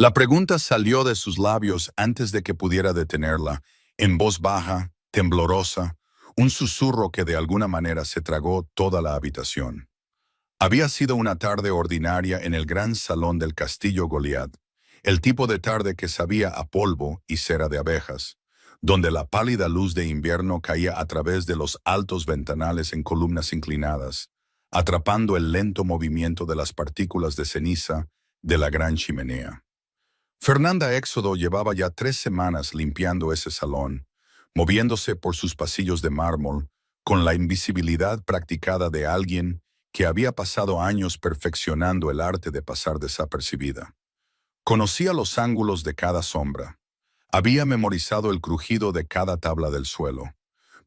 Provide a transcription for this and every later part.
La pregunta salió de sus labios antes de que pudiera detenerla, en voz baja, temblorosa, un susurro que de alguna manera se tragó toda la habitación. Había sido una tarde ordinaria en el gran salón del castillo Goliat, el tipo de tarde que sabía a polvo y cera de abejas, donde la pálida luz de invierno caía a través de los altos ventanales en columnas inclinadas, atrapando el lento movimiento de las partículas de ceniza de la gran chimenea. Fernanda Éxodo llevaba ya 3 semanas limpiando ese salón, moviéndose por sus pasillos de mármol, con la invisibilidad practicada de alguien que había pasado años perfeccionando el arte de pasar desapercibida. Conocía los ángulos de cada sombra. Había memorizado el crujido de cada tabla del suelo.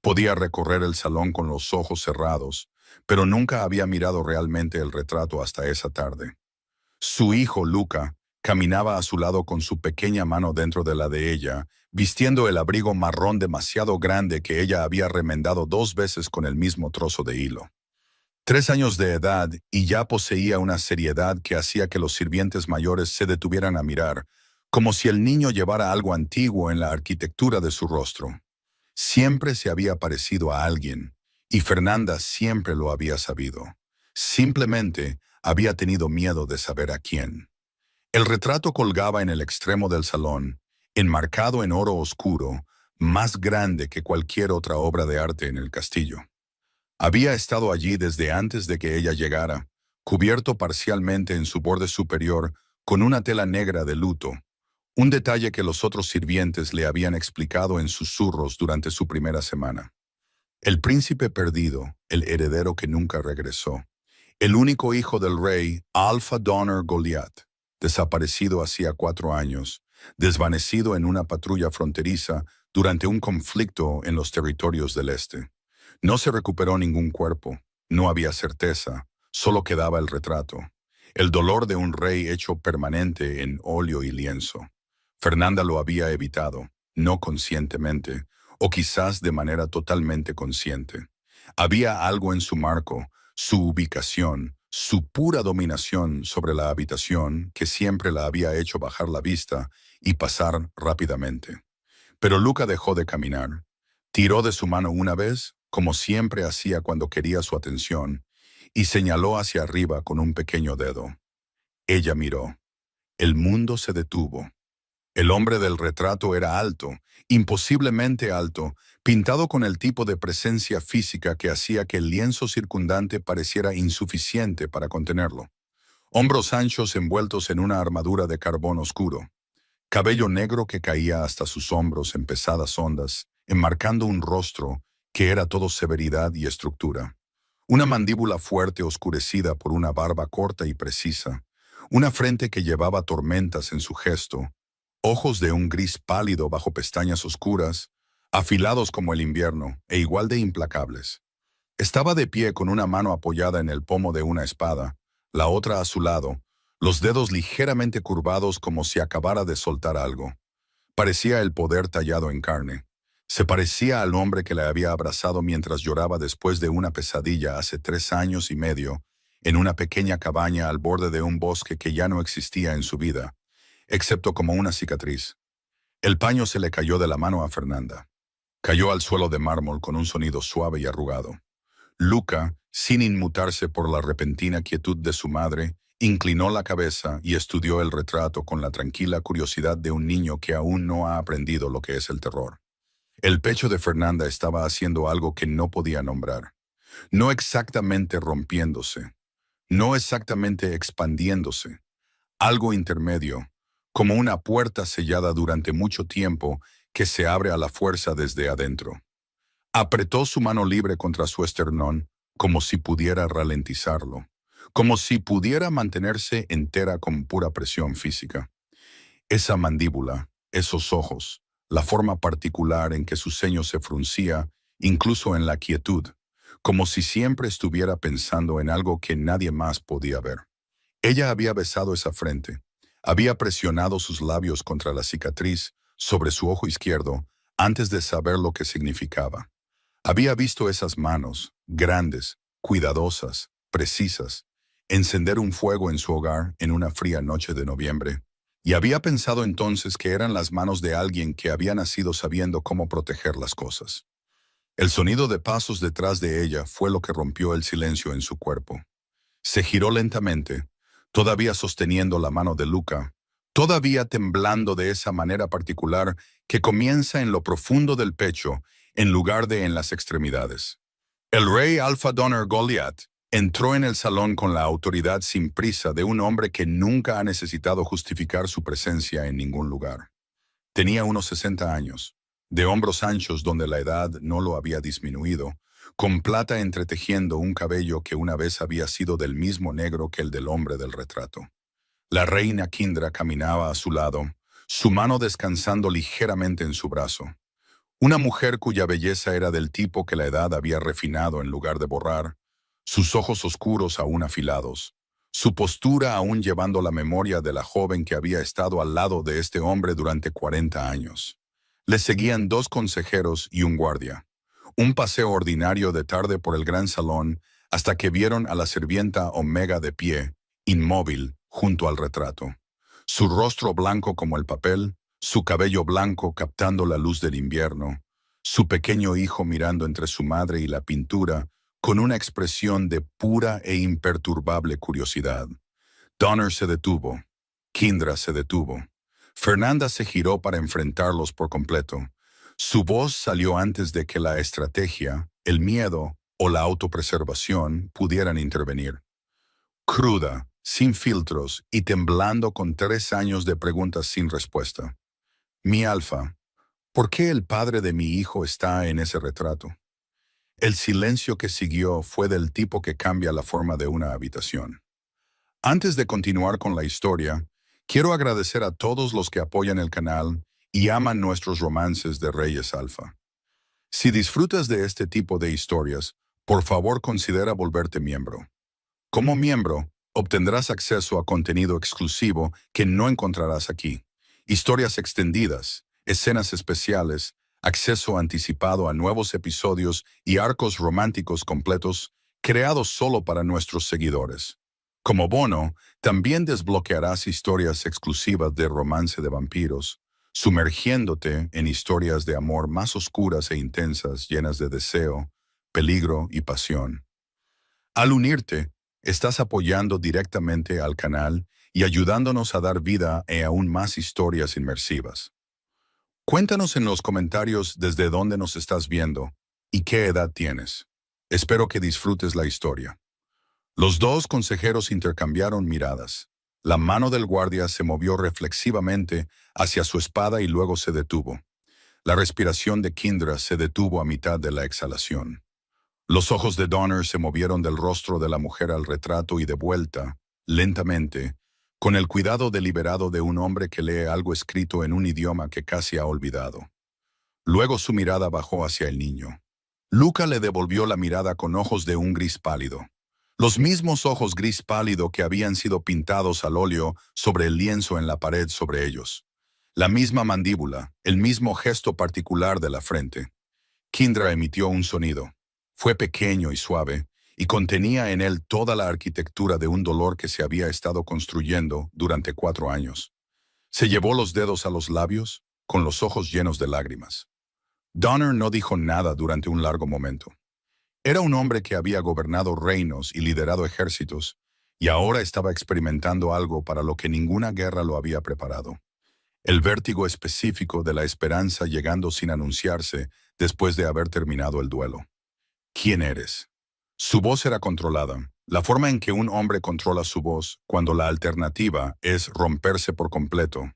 Podía recorrer el salón con los ojos cerrados, pero nunca había mirado realmente el retrato hasta esa tarde. Su hijo, Luca, caminaba a su lado con su pequeña mano dentro de la de ella, vistiendo el abrigo marrón demasiado grande que ella había remendado 2 veces con el mismo trozo de hilo. 3 años de edad y ya poseía una seriedad que hacía que los sirvientes mayores se detuvieran a mirar, como si el niño llevara algo antiguo en la arquitectura de su rostro. Siempre se había parecido a alguien, y Fernanda siempre lo había sabido. Simplemente había tenido miedo de saber a quién. El retrato colgaba en el extremo del salón, enmarcado en oro oscuro, más grande que cualquier otra obra de arte en el castillo. Había estado allí desde antes de que ella llegara, cubierto parcialmente en su borde superior con una tela negra de luto, un detalle que los otros sirvientes le habían explicado en susurros durante su primera semana. El príncipe perdido, el heredero que nunca regresó, el único hijo del rey Alpha Donner Goliath, desaparecido hacía 4 años, desvanecido en una patrulla fronteriza durante un conflicto en los territorios del este. No se recuperó ningún cuerpo, no había certeza, solo quedaba el retrato, el dolor de un rey hecho permanente en óleo y lienzo. Fernanda lo había evitado, no conscientemente, o quizás de manera totalmente consciente. Había algo en su marco, su ubicación, su pura dominación sobre la habitación que siempre la había hecho bajar la vista y pasar rápidamente. Pero Luca dejó de caminar. Tiró de su mano una vez, como siempre hacía cuando quería su atención, y señaló hacia arriba con un pequeño dedo. Ella miró. El mundo se detuvo. El hombre del retrato era alto, imposiblemente alto, pintado con el tipo de presencia física que hacía que el lienzo circundante pareciera insuficiente para contenerlo. Hombros anchos envueltos en una armadura de carbón oscuro. Cabello negro que caía hasta sus hombros en pesadas ondas, enmarcando un rostro que era todo severidad y estructura. Una mandíbula fuerte oscurecida por una barba corta y precisa. Una frente que llevaba tormentas en su gesto. Ojos de un gris pálido bajo pestañas oscuras, afilados como el invierno e igual de implacables. Estaba de pie con una mano apoyada en el pomo de una espada, la otra a su lado, los dedos ligeramente curvados como si acabara de soltar algo. Parecía el poder tallado en carne. Se parecía al hombre que la había abrazado mientras lloraba después de una pesadilla hace 3 años y medio, en una pequeña cabaña al borde de un bosque que ya no existía en su vida, excepto como una cicatriz. El paño se le cayó de la mano a Fernanda. Cayó al suelo de mármol con un sonido suave y arrugado. Luca, sin inmutarse por la repentina quietud de su madre, inclinó la cabeza y estudió el retrato con la tranquila curiosidad de un niño que aún no ha aprendido lo que es el terror. El pecho de Fernanda estaba haciendo algo que no podía nombrar. No exactamente rompiéndose, no exactamente expandiéndose, algo intermedio, como una puerta sellada durante mucho tiempo que se abre a la fuerza desde adentro. Apretó su mano libre contra su esternón, como si pudiera ralentizarlo, como si pudiera mantenerse entera con pura presión física. Esa mandíbula, esos ojos, la forma particular en que su ceño se fruncía, incluso en la quietud, como si siempre estuviera pensando en algo que nadie más podía ver. Ella había besado esa frente, había presionado sus labios contra la cicatriz sobre su ojo izquierdo antes de saber lo que significaba. Había visto esas manos, grandes, cuidadosas, precisas, encender un fuego en su hogar en una fría noche de noviembre, Y había pensado entonces que eran las manos de alguien que había nacido sabiendo cómo proteger las cosas. El sonido de pasos detrás de ella fue lo que rompió el silencio en su cuerpo. Se giró lentamente, todavía sosteniendo la mano de Luca, todavía temblando de esa manera particular que comienza en lo profundo del pecho en lugar de en las extremidades. El rey Alpha Donner Goliath entró en el salón con la autoridad sin prisa de un hombre que nunca ha necesitado justificar su presencia en ningún lugar. Tenía unos 60 años, de hombros anchos donde la edad no lo había disminuido, con plata entretejiendo un cabello que una vez había sido del mismo negro que el del hombre del retrato. La reina Kindra caminaba a su lado, su mano descansando ligeramente en su brazo. Una mujer cuya belleza era del tipo que la edad había refinado en lugar de borrar, sus ojos oscuros aún afilados, su postura aún llevando la memoria de la joven que había estado al lado de este hombre durante 40 años. Le seguían 2 consejeros y un guardia. Un paseo ordinario de tarde por el gran salón hasta que vieron a la sirvienta Omega de pie, inmóvil, junto al retrato. Su rostro blanco como el papel, su cabello blanco captando la luz del invierno, su pequeño hijo mirando entre su madre y la pintura con una expresión de pura e imperturbable curiosidad. Donner se detuvo. Kindra se detuvo. Fernanda se giró para enfrentarlos por completo. Su voz salió antes de que la estrategia, el miedo o la autopreservación pudieran intervenir. Cruda, sin filtros y temblando con 3 años de preguntas sin respuesta. Mi Alfa, ¿por qué el padre de mi hijo está en ese retrato? El silencio que siguió fue del tipo que cambia la forma de una habitación. Antes de continuar con la historia, quiero agradecer a todos los que apoyan el canal y aman nuestros romances de Reyes Alfa. Si disfrutas de este tipo de historias, por favor considera volverte miembro. Como miembro, obtendrás acceso a contenido exclusivo que no encontrarás aquí. Historias extendidas, escenas especiales, acceso anticipado a nuevos episodios y arcos románticos completos creados solo para nuestros seguidores. Como bono, también desbloquearás historias exclusivas de romance de vampiros, sumergiéndote en historias de amor más oscuras e intensas llenas de deseo, peligro y pasión. Al unirte, estás apoyando directamente al canal y ayudándonos a dar vida a aún más historias inmersivas. Cuéntanos en los comentarios desde dónde nos estás viendo y qué edad tienes. Espero que disfrutes la historia. Los 2 consejeros intercambiaron miradas. La mano del guardia se movió reflexivamente hacia su espada y luego se detuvo. La respiración de Kindra se detuvo a mitad de la exhalación. Los ojos de Donner se movieron del rostro de la mujer al retrato y de vuelta, lentamente, con el cuidado deliberado de un hombre que lee algo escrito en un idioma que casi ha olvidado. Luego su mirada bajó hacia el niño. Luca le devolvió la mirada con ojos de un gris pálido. Los mismos ojos gris pálido que habían sido pintados al óleo sobre el lienzo en la pared sobre ellos. La misma mandíbula, el mismo gesto particular de la frente. Kindra emitió un sonido. Fue pequeño y suave, y contenía en él toda la arquitectura de un dolor que se había estado construyendo durante 4 años. Se llevó los dedos a los labios, con los ojos llenos de lágrimas. Donner no dijo nada durante un largo momento. Era un hombre que había gobernado reinos y liderado ejércitos, y ahora estaba experimentando algo para lo que ninguna guerra lo había preparado. El vértigo específico de la esperanza llegando sin anunciarse después de haber terminado el duelo. ¿Quién eres? Su voz era controlada, la forma en que un hombre controla su voz cuando la alternativa es romperse por completo.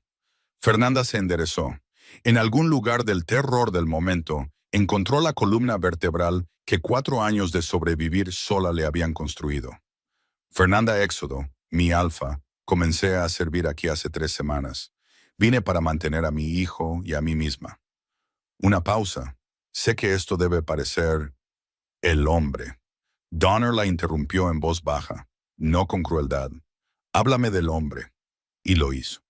Fernanda se enderezó. En algún lugar del terror del momento, encontró la columna vertebral que 4 años de sobrevivir sola le habían construido. Fernanda Éxodo, mi Alfa, comencé a servir aquí hace 3 semanas. Vine para mantener a mi hijo y a mí misma. Una pausa. Sé que esto debe parecer el hombre. Donner la interrumpió en voz baja, no con crueldad. Háblame del hombre. Y lo hizo.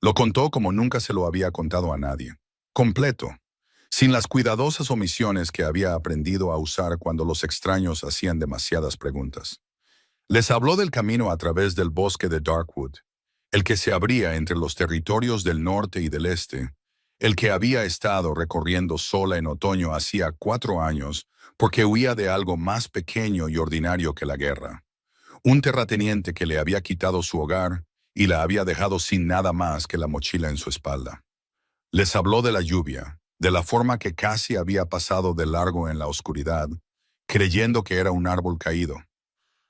Lo contó como nunca se lo había contado a nadie. Completo. Sin las cuidadosas omisiones que había aprendido a usar cuando los extraños hacían demasiadas preguntas. Les habló del camino a través del bosque de Darkwood. el que se abría entre los territorios del norte y del este, el que había estado recorriendo sola en otoño hacía 4 años porque huía de algo más pequeño y ordinario que la guerra. Un terrateniente que le había quitado su hogar y la había dejado sin nada más que la mochila en su espalda. Les habló de la lluvia, de la forma que casi había pasado de largo en la oscuridad, creyendo que era un árbol caído.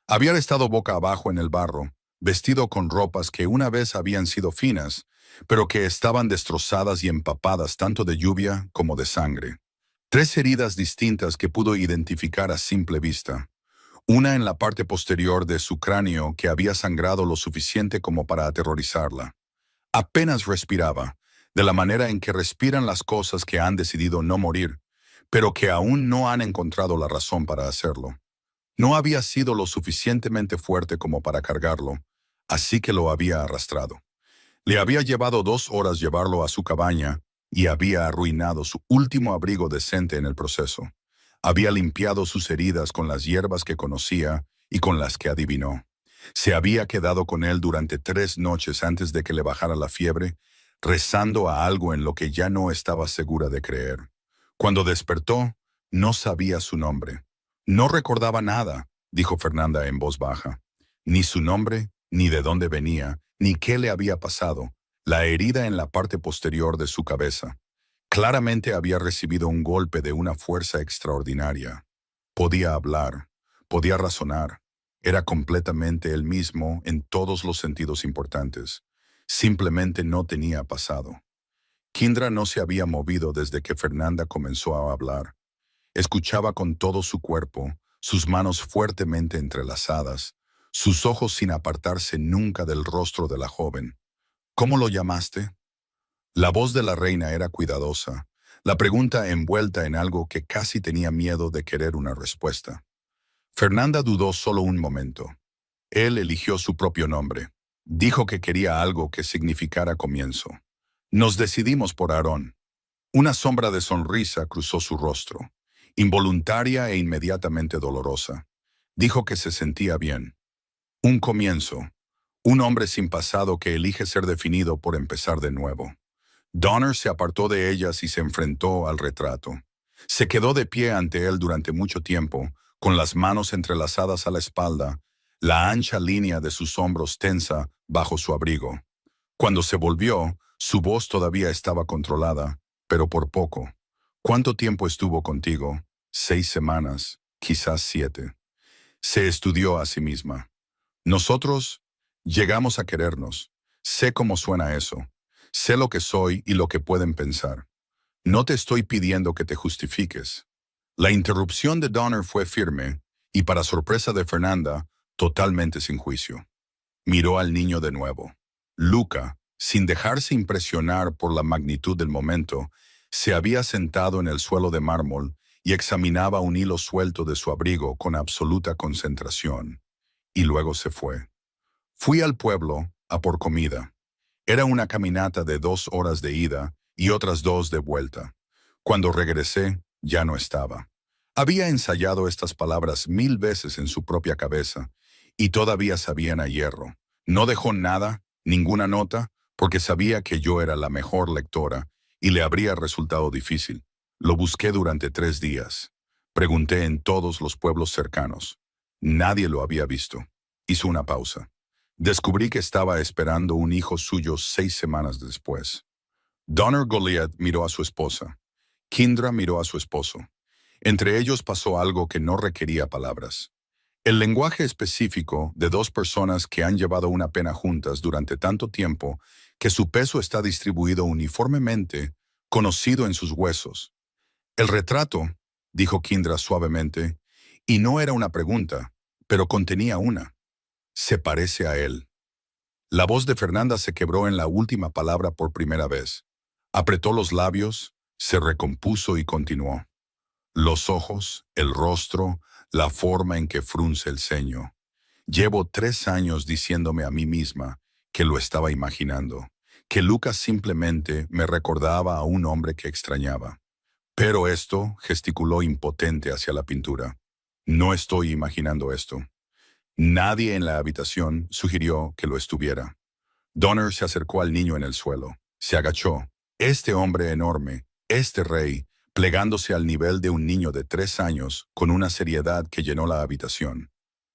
Había estado boca abajo en el barro, vestido con ropas que una vez habían sido finas, pero que estaban destrozadas y empapadas tanto de lluvia como de sangre. 3 heridas distintas que pudo identificar a simple vista. Una en la parte posterior de su cráneo que había sangrado lo suficiente como para aterrorizarla. Apenas respiraba, de la manera en que respiran las cosas que han decidido no morir, pero que aún no han encontrado la razón para hacerlo. No había sido lo suficientemente fuerte como para cargarlo, así que lo había arrastrado. Le había llevado 2 horas llevarlo a su cabaña y había arruinado su último abrigo decente en el proceso. Había limpiado sus heridas con las hierbas que conocía y con las que adivinó. Se había quedado con él durante 3 noches antes de que le bajara la fiebre, rezando a algo en lo que ya no estaba segura de creer. Cuando despertó, no sabía su nombre. No recordaba nada, dijo Fernanda en voz baja. Ni su nombre, ni de dónde venía, ni qué le había pasado. La herida en la parte posterior de su cabeza. Claramente había recibido un golpe de una fuerza extraordinaria. Podía hablar, podía razonar. Era completamente él mismo en todos los sentidos importantes. Simplemente no tenía pasado. Kindra no se había movido desde que Fernanda comenzó a hablar. Escuchaba con todo su cuerpo, sus manos fuertemente entrelazadas, sus ojos sin apartarse nunca del rostro de la joven. ¿Cómo lo llamaste? La voz de la reina era cuidadosa, la pregunta envuelta en algo que casi tenía miedo de querer una respuesta. Fernanda dudó solo un momento. Él eligió su propio nombre. Dijo que quería algo que significara comienzo. Nos decidimos por Aarón. Una sombra de sonrisa cruzó su rostro, involuntaria e inmediatamente dolorosa. Dijo que se sentía bien. Un comienzo. Un hombre sin pasado que elige ser definido por empezar de nuevo. Donner se apartó de ellas y se enfrentó al retrato. Se quedó de pie ante él durante mucho tiempo, con las manos entrelazadas a la espalda, la ancha línea de sus hombros tensa bajo su abrigo. Cuando se volvió, su voz todavía estaba controlada, pero por poco. ¿Cuánto tiempo estuvo contigo? 6 semanas, quizás 7. Se estudió a sí misma. Nosotros llegamos a querernos. Sé cómo suena eso. Sé lo que soy y lo que pueden pensar. No te estoy pidiendo que te justifiques. La interrupción de Donner fue firme y, para sorpresa de Fernanda, totalmente sin juicio. Miró al niño de nuevo. Luca, sin dejarse impresionar por la magnitud del momento, se había sentado en el suelo de mármol y examinaba un hilo suelto de su abrigo con absoluta concentración. Y luego se fue. Fui al pueblo a por comida. Era una caminata de 2 horas de ida y otras 2 de vuelta. Cuando regresé, ya no estaba. Había ensayado estas palabras 1000 veces en su propia cabeza y todavía sabían a hierro. No dejó nada, ninguna nota, porque sabía que yo era la mejor lectora y le habría resultado difícil. Lo busqué durante 3 días. Pregunté en todos los pueblos cercanos. Nadie lo había visto. Hizo una pausa. Descubrí que estaba esperando un hijo suyo 6 semanas después. Donner Goliath miró a su esposa. Kindra miró a su esposo. Entre ellos pasó algo que no requería palabras. El lenguaje específico de 2 personas que han llevado una pena juntas durante tanto tiempo que su peso está distribuido uniformemente, conocido en sus huesos. El retrato, dijo Kindra suavemente, y no era una pregunta, pero contenía una. Se parece a él. La voz de Fernanda se quebró en la última palabra por primera vez. Apretó los labios, se recompuso y continuó. Los ojos, el rostro, la forma en que frunce el ceño. Llevo 3 años diciéndome a mí misma que lo estaba imaginando, que Lucas simplemente me recordaba a un hombre que extrañaba. Pero esto gesticuló impotente hacia la pintura. No estoy imaginando esto. Nadie en la habitación sugirió que lo estuviera. Donner se acercó al niño en el suelo. Se agachó. Este hombre enorme, este rey, plegándose al nivel de un niño de 3 años, con una seriedad que llenó la habitación.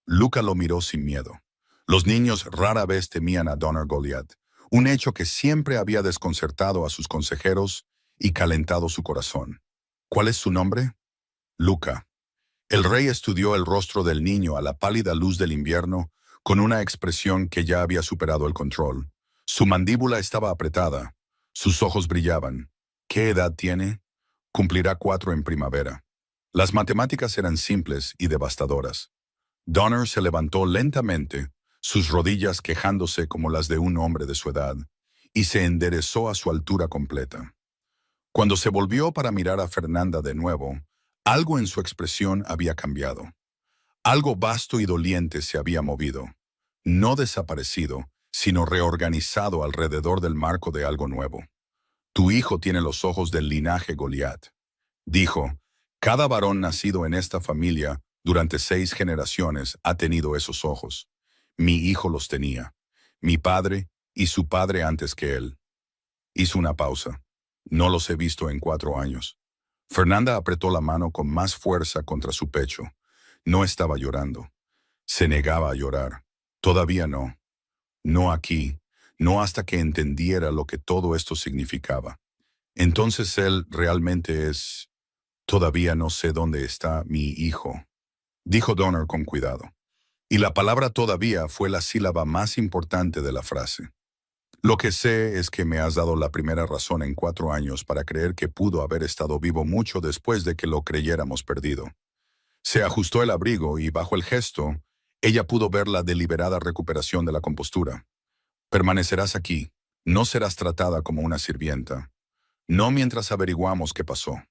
Luca lo miró sin miedo. Los niños rara vez temían a Donner Goliath, un hecho que siempre había desconcertado a sus consejeros y calentado su corazón. ¿Cuál es su nombre? Luca. El rey estudió el rostro del niño a la pálida luz del invierno con una expresión que ya había superado el control. Su mandíbula estaba apretada, sus ojos brillaban. ¿Qué edad tiene? Cumplirá 4 en primavera. Las matemáticas eran simples y devastadoras. Donner se levantó lentamente, sus rodillas quejándose como las de un hombre de su edad, y se enderezó a su altura completa. Cuando se volvió para mirar a Fernanda de nuevo, algo en su expresión había cambiado. Algo vasto y doliente se había movido, no desaparecido, sino reorganizado alrededor del marco de algo nuevo. Tu hijo tiene los ojos del linaje Goliat. Dijo, cada varón nacido en esta familia durante 6 generaciones ha tenido esos ojos. Mi hijo los tenía. Mi padre y su padre antes que él. Hizo una pausa. No los he visto en 4 años. Fernanda apretó la mano con más fuerza contra su pecho. No estaba llorando. Se negaba a llorar. Todavía no. No aquí. No hasta que entendiera lo que todo esto significaba. Entonces él realmente es... Todavía no sé dónde está mi hijo, dijo Donner con cuidado. Y la palabra todavía fue la sílaba más importante de la frase. Lo que sé es que me has dado la primera razón en 4 años para creer que pudo haber estado vivo mucho después de que lo creyéramos perdido. Se ajustó el abrigo y, bajo el gesto, ella pudo ver la deliberada recuperación de la compostura. Permanecerás aquí. No serás tratada como una sirvienta. No mientras averiguamos qué pasó.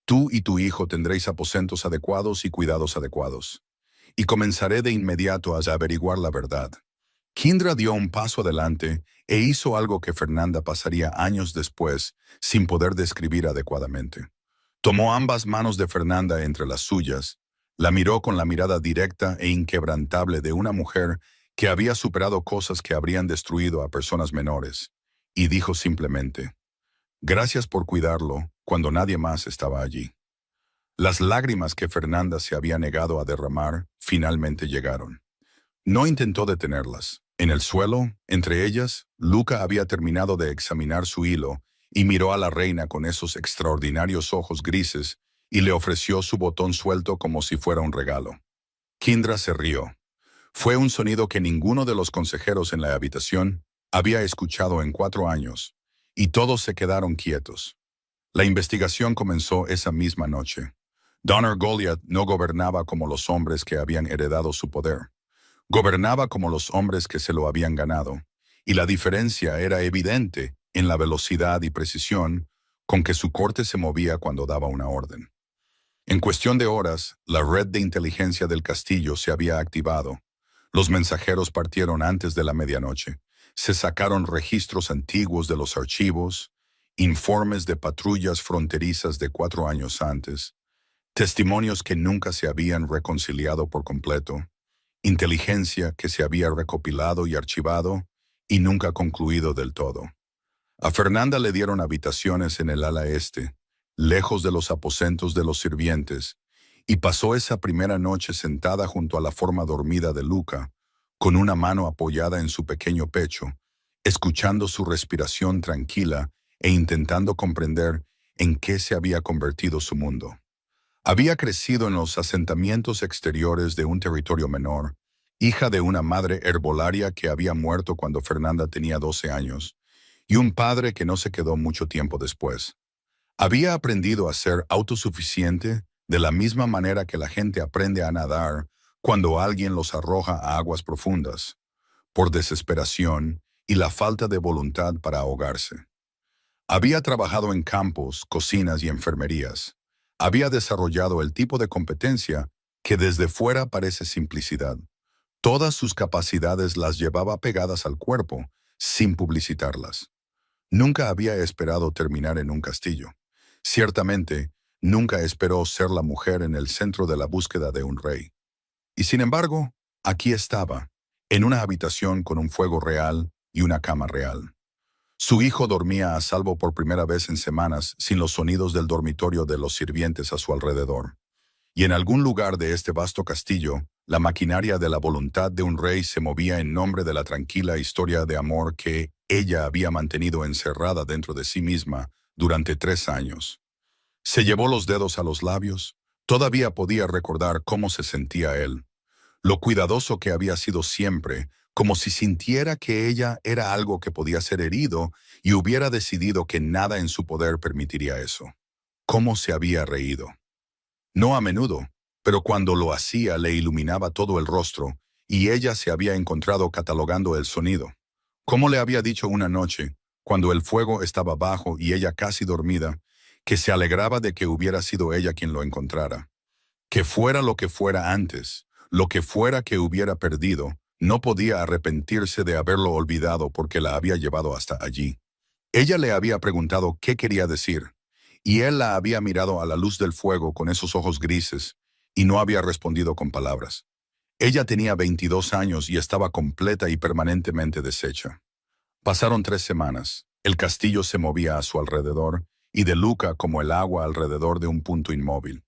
Tú y tu hijo tendréis aposentos adecuados y cuidados adecuados. Y comenzaré de inmediato a averiguar la verdad. Kindra dio un paso adelante e hizo algo que Fernanda pasaría años después sin poder describir adecuadamente. Tomó ambas manos de Fernanda entre las suyas, la miró con la mirada directa e inquebrantable de una mujer que había superado cosas que habrían destruido a personas menores, y dijo simplemente, gracias por cuidarlo cuando nadie más estaba allí. Las lágrimas que Fernanda se había negado a derramar finalmente llegaron. No intentó detenerlas. En el suelo, entre ellas, Luca había terminado de examinar su hilo y miró a la reina con esos extraordinarios ojos grises y le ofreció su botón suelto como si fuera un regalo. Kindra se rió. Fue un sonido que ninguno de los consejeros en la habitación había escuchado en 4 años, y todos se quedaron quietos. La investigación comenzó esa misma noche. Donner Goliath no gobernaba como los hombres que habían heredado su poder. Gobernaba como los hombres que se lo habían ganado, y la diferencia era evidente en la velocidad y precisión con que su corte se movía cuando daba una orden. En cuestión de horas, la red de inteligencia del castillo se había activado. Los mensajeros partieron antes de la medianoche. Se sacaron registros antiguos de los archivos, informes de patrullas fronterizas de 4 años antes, testimonios que nunca se habían reconciliado por completo, inteligencia que se había recopilado y archivado y nunca concluido del todo. A Fernanda le dieron habitaciones en el ala este, lejos de los aposentos de los sirvientes, y pasó esa primera noche sentada junto a la forma dormida de Luca, con una mano apoyada en su pequeño pecho, escuchando su respiración tranquila e intentando comprender en qué se había convertido su mundo. Había crecido en los asentamientos exteriores de un territorio menor, hija de una madre herbolaria que había muerto cuando Fernanda tenía 12 años, y un padre que no se quedó mucho tiempo después. Había aprendido a ser autosuficiente de la misma manera que la gente aprende a nadar cuando alguien los arroja a aguas profundas, por desesperación y la falta de voluntad para ahogarse. Había trabajado en campos, cocinas y enfermerías. Había desarrollado el tipo de competencia que desde fuera parece simplicidad. Todas sus capacidades las llevaba pegadas al cuerpo, sin publicitarlas. Nunca había esperado terminar en un castillo. Ciertamente, nunca esperó ser la mujer en el centro de la búsqueda de un rey. Y sin embargo, aquí estaba, en una habitación con un fuego real, y una cama real. Su hijo dormía a salvo por primera vez en semanas sin los sonidos del dormitorio de los sirvientes a su alrededor. Y en algún lugar de este vasto castillo, la maquinaria de la voluntad de un rey se movía en nombre de la tranquila historia de amor que ella había mantenido encerrada dentro de sí misma durante 3 años. Se llevó los dedos a los labios. Todavía podía recordar cómo se sentía él, lo cuidadoso que había sido siempre, como si sintiera que ella era algo que podía ser herido y hubiera decidido que nada en su poder permitiría eso. Cómo se había reído. No a menudo, pero cuando lo hacía le iluminaba todo el rostro, y ella se había encontrado catalogando el sonido. Como le había dicho una noche, cuando el fuego estaba bajo y ella casi dormida, que se alegraba de que hubiera sido ella quien lo encontrara. Que fuera lo que fuera antes, lo que fuera que hubiera perdido, no podía arrepentirse de haberlo olvidado porque la había llevado hasta allí. Ella le había preguntado qué quería decir, y él la había mirado a la luz del fuego con esos ojos grises, y no había respondido con palabras. Ella tenía 22 años y estaba completa y permanentemente deshecha. Pasaron 3 semanas. El castillo se movía a su alrededor, y de Luca como el agua alrededor de un punto inmóvil.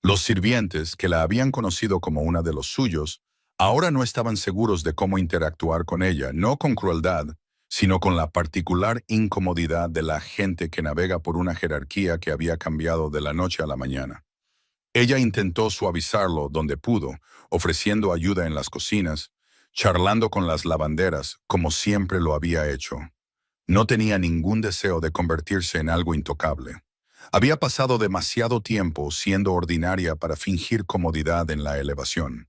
Los sirvientes, que la habían conocido como una de los suyos, ahora no estaban seguros de cómo interactuar con ella, no con crueldad, sino con la particular incomodidad de la gente que navega por una jerarquía que había cambiado de la noche a la mañana. Ella intentó suavizarlo donde pudo, ofreciendo ayuda en las cocinas, charlando con las lavanderas, como siempre lo había hecho. No tenía ningún deseo de convertirse en algo intocable. Había pasado demasiado tiempo siendo ordinaria para fingir comodidad en la elevación.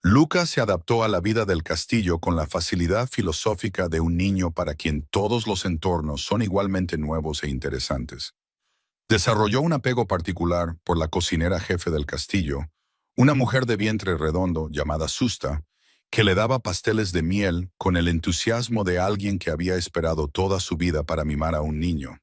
Luca se adaptó a la vida del castillo con la facilidad filosófica de un niño para quien todos los entornos son igualmente nuevos e interesantes. Desarrolló un apego particular por la cocinera jefe del castillo, una mujer de vientre redondo llamada Susta, que le daba pasteles de miel con el entusiasmo de alguien que había esperado toda su vida para mimar a un niño.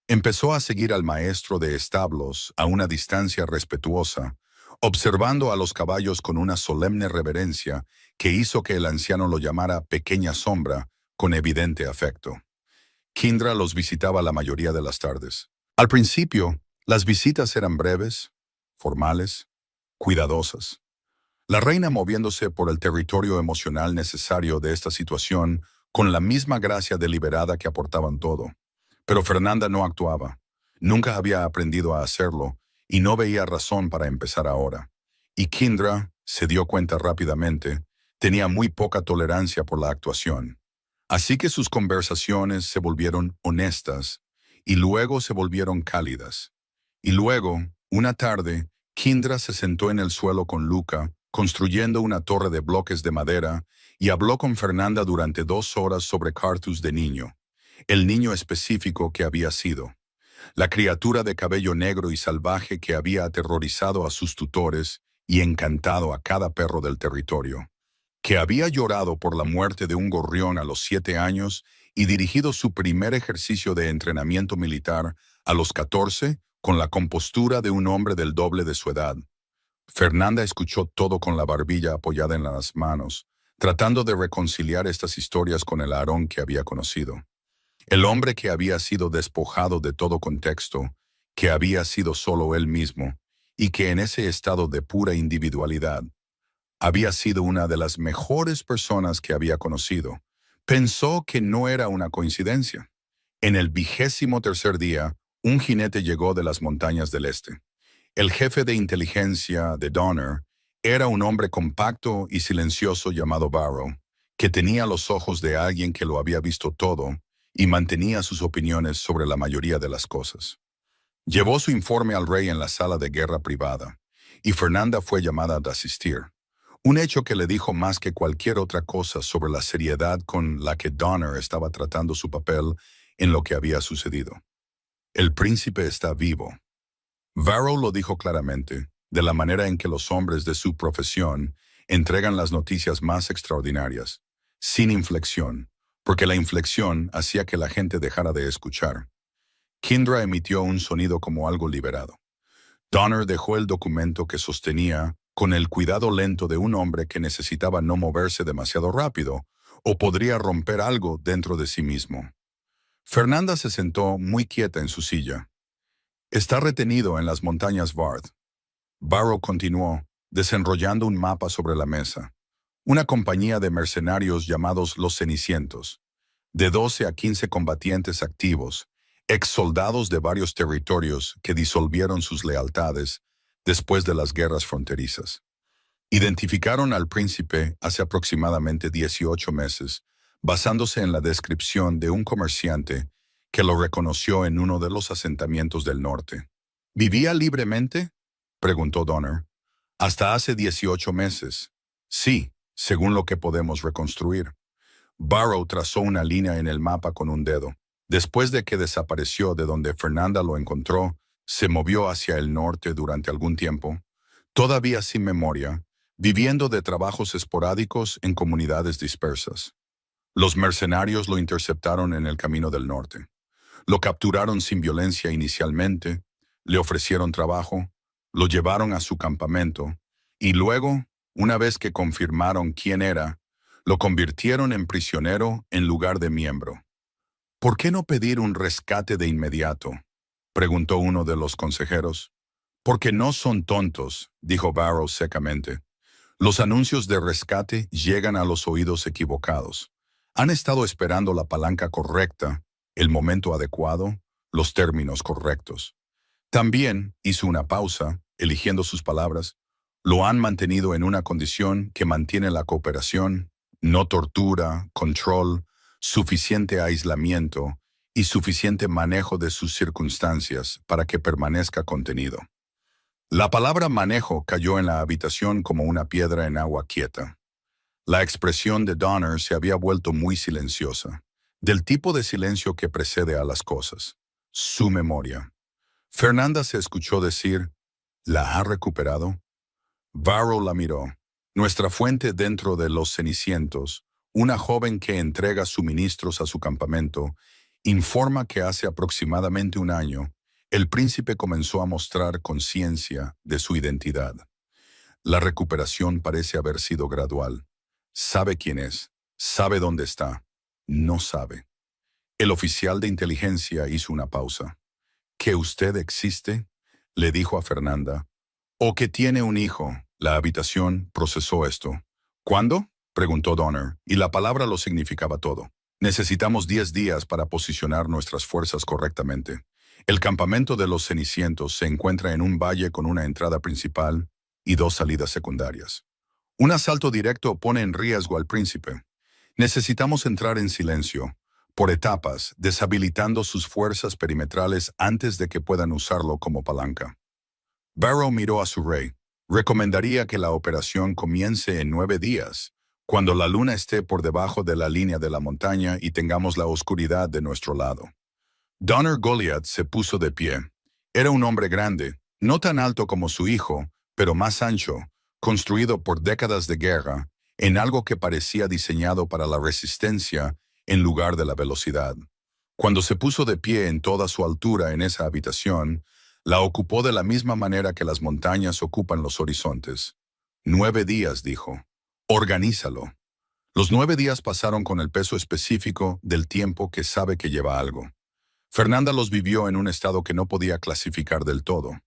Empezó a seguir al maestro de establos a una distancia respetuosa, observando a los caballos con una solemne reverencia que hizo que el anciano lo llamara pequeña sombra con evidente afecto. Kindra los visitaba la mayoría de las tardes. Al principio, las visitas eran breves, formales, cuidadosas. La reina moviéndose por el territorio emocional necesario de esta situación con la misma gracia deliberada que aportaban todo. Pero Fernanda no actuaba. Nunca había aprendido a hacerlo y no veía razón para empezar ahora. Y Kindra, se dio cuenta rápidamente, tenía muy poca tolerancia por la actuación. Así que sus conversaciones se volvieron honestas y luego se volvieron cálidas. Y luego, una tarde, Kindra se sentó en el suelo con Luca, construyendo una torre de bloques de madera, y habló con Fernanda durante 2 horas sobre Cartus de niño, el niño específico que había sido, la criatura de cabello negro y salvaje que había aterrorizado a sus tutores y encantado a cada perro del territorio, que había llorado por la muerte de un gorrión a los 7 años y dirigido su primer ejercicio de entrenamiento militar a los 14 con la compostura de un hombre del doble de su edad. Fernanda escuchó todo con la barbilla apoyada en las manos, tratando de reconciliar estas historias con el Aarón que había conocido. El hombre que había sido despojado de todo contexto, que había sido solo él mismo, y que en ese estado de pura individualidad, había sido una de las mejores personas que había conocido. Pensó que no era una coincidencia. En el 23º día, un jinete llegó de las montañas del este. El jefe de inteligencia de Donner era un hombre compacto y silencioso llamado Barrow, que tenía los ojos de alguien que lo había visto todo y mantenía sus opiniones sobre la mayoría de las cosas. Llevó su informe al rey en la sala de guerra privada, y Fernanda fue llamada a asistir. Un hecho que le dijo más que cualquier otra cosa sobre la seriedad con la que Donner estaba tratando su papel en lo que había sucedido. El príncipe está vivo. Varro lo dijo claramente, de la manera en que los hombres de su profesión entregan las noticias más extraordinarias, sin inflexión, porque la inflexión hacía que la gente dejara de escuchar. Kindra emitió un sonido como algo liberado. Donner dejó el documento que sostenía con el cuidado lento de un hombre que necesitaba no moverse demasiado rápido, o podría romper algo dentro de sí mismo. Fernanda se sentó muy quieta en su silla. Está retenido en las montañas Vard. Barrow continuó, desenrollando un mapa sobre la mesa. Una compañía de mercenarios llamados los Cenicientos, de 12 a 15 combatientes activos, ex soldados de varios territorios que disolvieron sus lealtades después de las guerras fronterizas. Identificaron al príncipe hace aproximadamente 18 meses, basándose en la descripción de un comerciante que lo reconoció en uno de los asentamientos del norte. ¿Vivía libremente?, preguntó Donner. Hasta hace 18 meses. Sí, según lo que podemos reconstruir. Barrow trazó una línea en el mapa con un dedo. Después de que desapareció de donde Fernanda lo encontró, se movió hacia el norte durante algún tiempo, todavía sin memoria, viviendo de trabajos esporádicos en comunidades dispersas. Los mercenarios lo interceptaron en el camino del norte. Lo capturaron sin violencia inicialmente, le ofrecieron trabajo, lo llevaron a su campamento y luego, una vez que confirmaron quién era, lo convirtieron en prisionero en lugar de miembro. ¿Por qué no pedir un rescate de inmediato?, preguntó uno de los consejeros. Porque no son tontos, dijo Barrow secamente. Los anuncios de rescate llegan a los oídos equivocados. Han estado esperando la palanca correcta, el momento adecuado, los términos correctos. También hizo una pausa, eligiendo sus palabras. Lo han mantenido en una condición que mantiene la cooperación, no tortura, control, suficiente aislamiento y suficiente manejo de sus circunstancias para que permanezca contenido. La palabra manejo cayó en la habitación como una piedra en agua quieta. La expresión de Donner se había vuelto muy silenciosa, del tipo de silencio que precede a las cosas. Su memoria. Fernanda se escuchó decir, ¿la ha recuperado? Barrow la miró. Nuestra fuente dentro de los Cenicientos, una joven que entrega suministros a su campamento, informa que hace aproximadamente un año, el príncipe comenzó a mostrar conciencia de su identidad. La recuperación parece haber sido gradual. Sabe quién es, sabe dónde está, no sabe. El oficial de inteligencia hizo una pausa. ¿Que usted existe?, le dijo a Fernanda. ¿O que tiene un hijo? La habitación procesó esto. ¿Cuándo?, preguntó Donner, y la palabra lo significaba todo. Necesitamos 10 días para posicionar nuestras fuerzas correctamente. El campamento de los Cenicientos se encuentra en un valle con una entrada principal y 2 salidas secundarias. Un asalto directo pone en riesgo al príncipe. Necesitamos entrar en silencio, por etapas, deshabilitando sus fuerzas perimetrales antes de que puedan usarlo como palanca. Barrow miró a su rey. Recomendaría que la operación comience en 9 días, cuando la luna esté por debajo de la línea de la montaña y tengamos la oscuridad de nuestro lado. Donner Goliath se puso de pie. Era un hombre grande, no tan alto como su hijo, pero más ancho, construido por décadas de guerra, en algo que parecía diseñado para la resistencia en lugar de la velocidad. Cuando se puso de pie en toda su altura en esa habitación, la ocupó de la misma manera que las montañas ocupan los horizontes. 9 días, dijo. Organízalo. Los 9 días pasaron con el peso específico del tiempo que sabe que lleva algo. Fernanda los vivió en un estado que no podía clasificar del todo.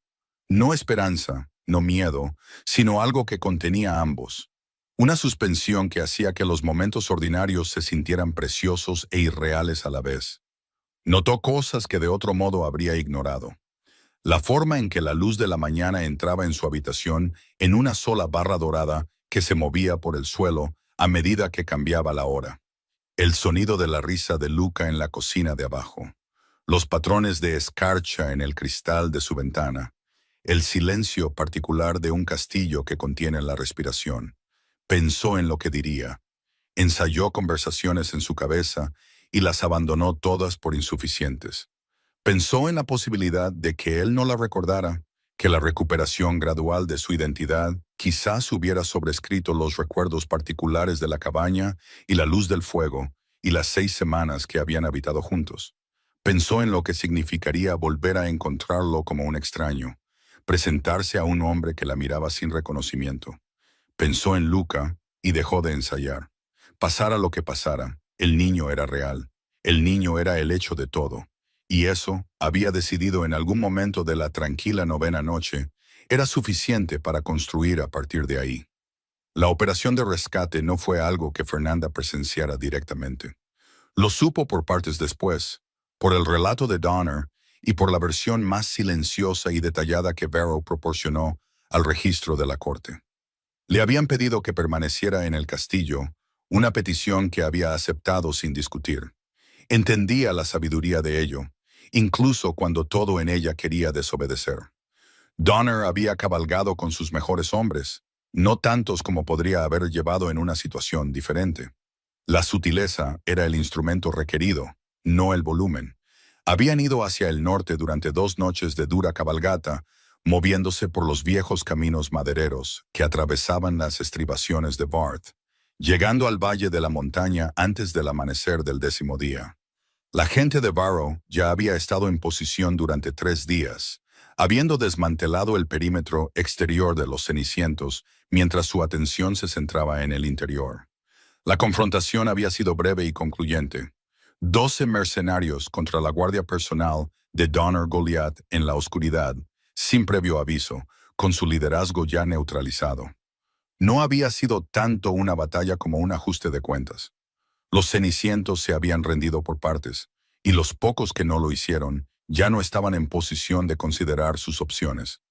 No esperanza, no miedo, sino algo que contenía ambos. Una suspensión que hacía que los momentos ordinarios se sintieran preciosos e irreales a la vez. Notó cosas que de otro modo habría ignorado. La forma en que la luz de la mañana entraba en su habitación en una sola barra dorada que se movía por el suelo a medida que cambiaba la hora. El sonido de la risa de Luca en la cocina de abajo. Los patrones de escarcha en el cristal de su ventana. El silencio particular de un castillo que contiene la respiración. Pensó en lo que diría. Ensayó conversaciones en su cabeza y las abandonó todas por insuficientes. Pensó en la posibilidad de que él no la recordara, que la recuperación gradual de su identidad quizás hubiera sobrescrito los recuerdos particulares de la cabaña y la luz del fuego y las 6 semanas que habían habitado juntos. Pensó en lo que significaría volver a encontrarlo como un extraño, presentarse a un hombre que la miraba sin reconocimiento. Pensó en Luca y dejó de ensayar. Pasara lo que pasara, el niño era real. El niño era el hecho de todo. Y eso, había decidido en algún momento de la tranquila novena noche, era suficiente para construir a partir de ahí. La operación de rescate no fue algo que Fernanda presenciara directamente. Lo supo por partes después, por el relato de Donner y por la versión más silenciosa y detallada que Barrow proporcionó al registro de la corte. Le habían pedido que permaneciera en el castillo, una petición que había aceptado sin discutir. Entendía la sabiduría de ello, incluso cuando todo en ella quería desobedecer. Donner había cabalgado con sus mejores hombres, no tantos como podría haber llevado en una situación diferente. La sutileza era el instrumento requerido, no el volumen. Habían ido hacia el norte durante 2 noches de dura cabalgata, moviéndose por los viejos caminos madereros que atravesaban las estribaciones de Barth, llegando al valle de la montaña antes del amanecer del 10º día. La gente de Barrow ya había estado en posición durante 3 días, habiendo desmantelado el perímetro exterior de los Cenicientos mientras su atención se centraba en el interior. La confrontación había sido breve y concluyente. 12 mercenarios contra la guardia personal de Donner Goliath en la oscuridad, sin previo aviso, con su liderazgo ya neutralizado. No había sido tanto una batalla como un ajuste de cuentas. Los cenicientos se habían rendido por partes, y los pocos que no lo hicieron ya no estaban en posición de considerar sus opciones.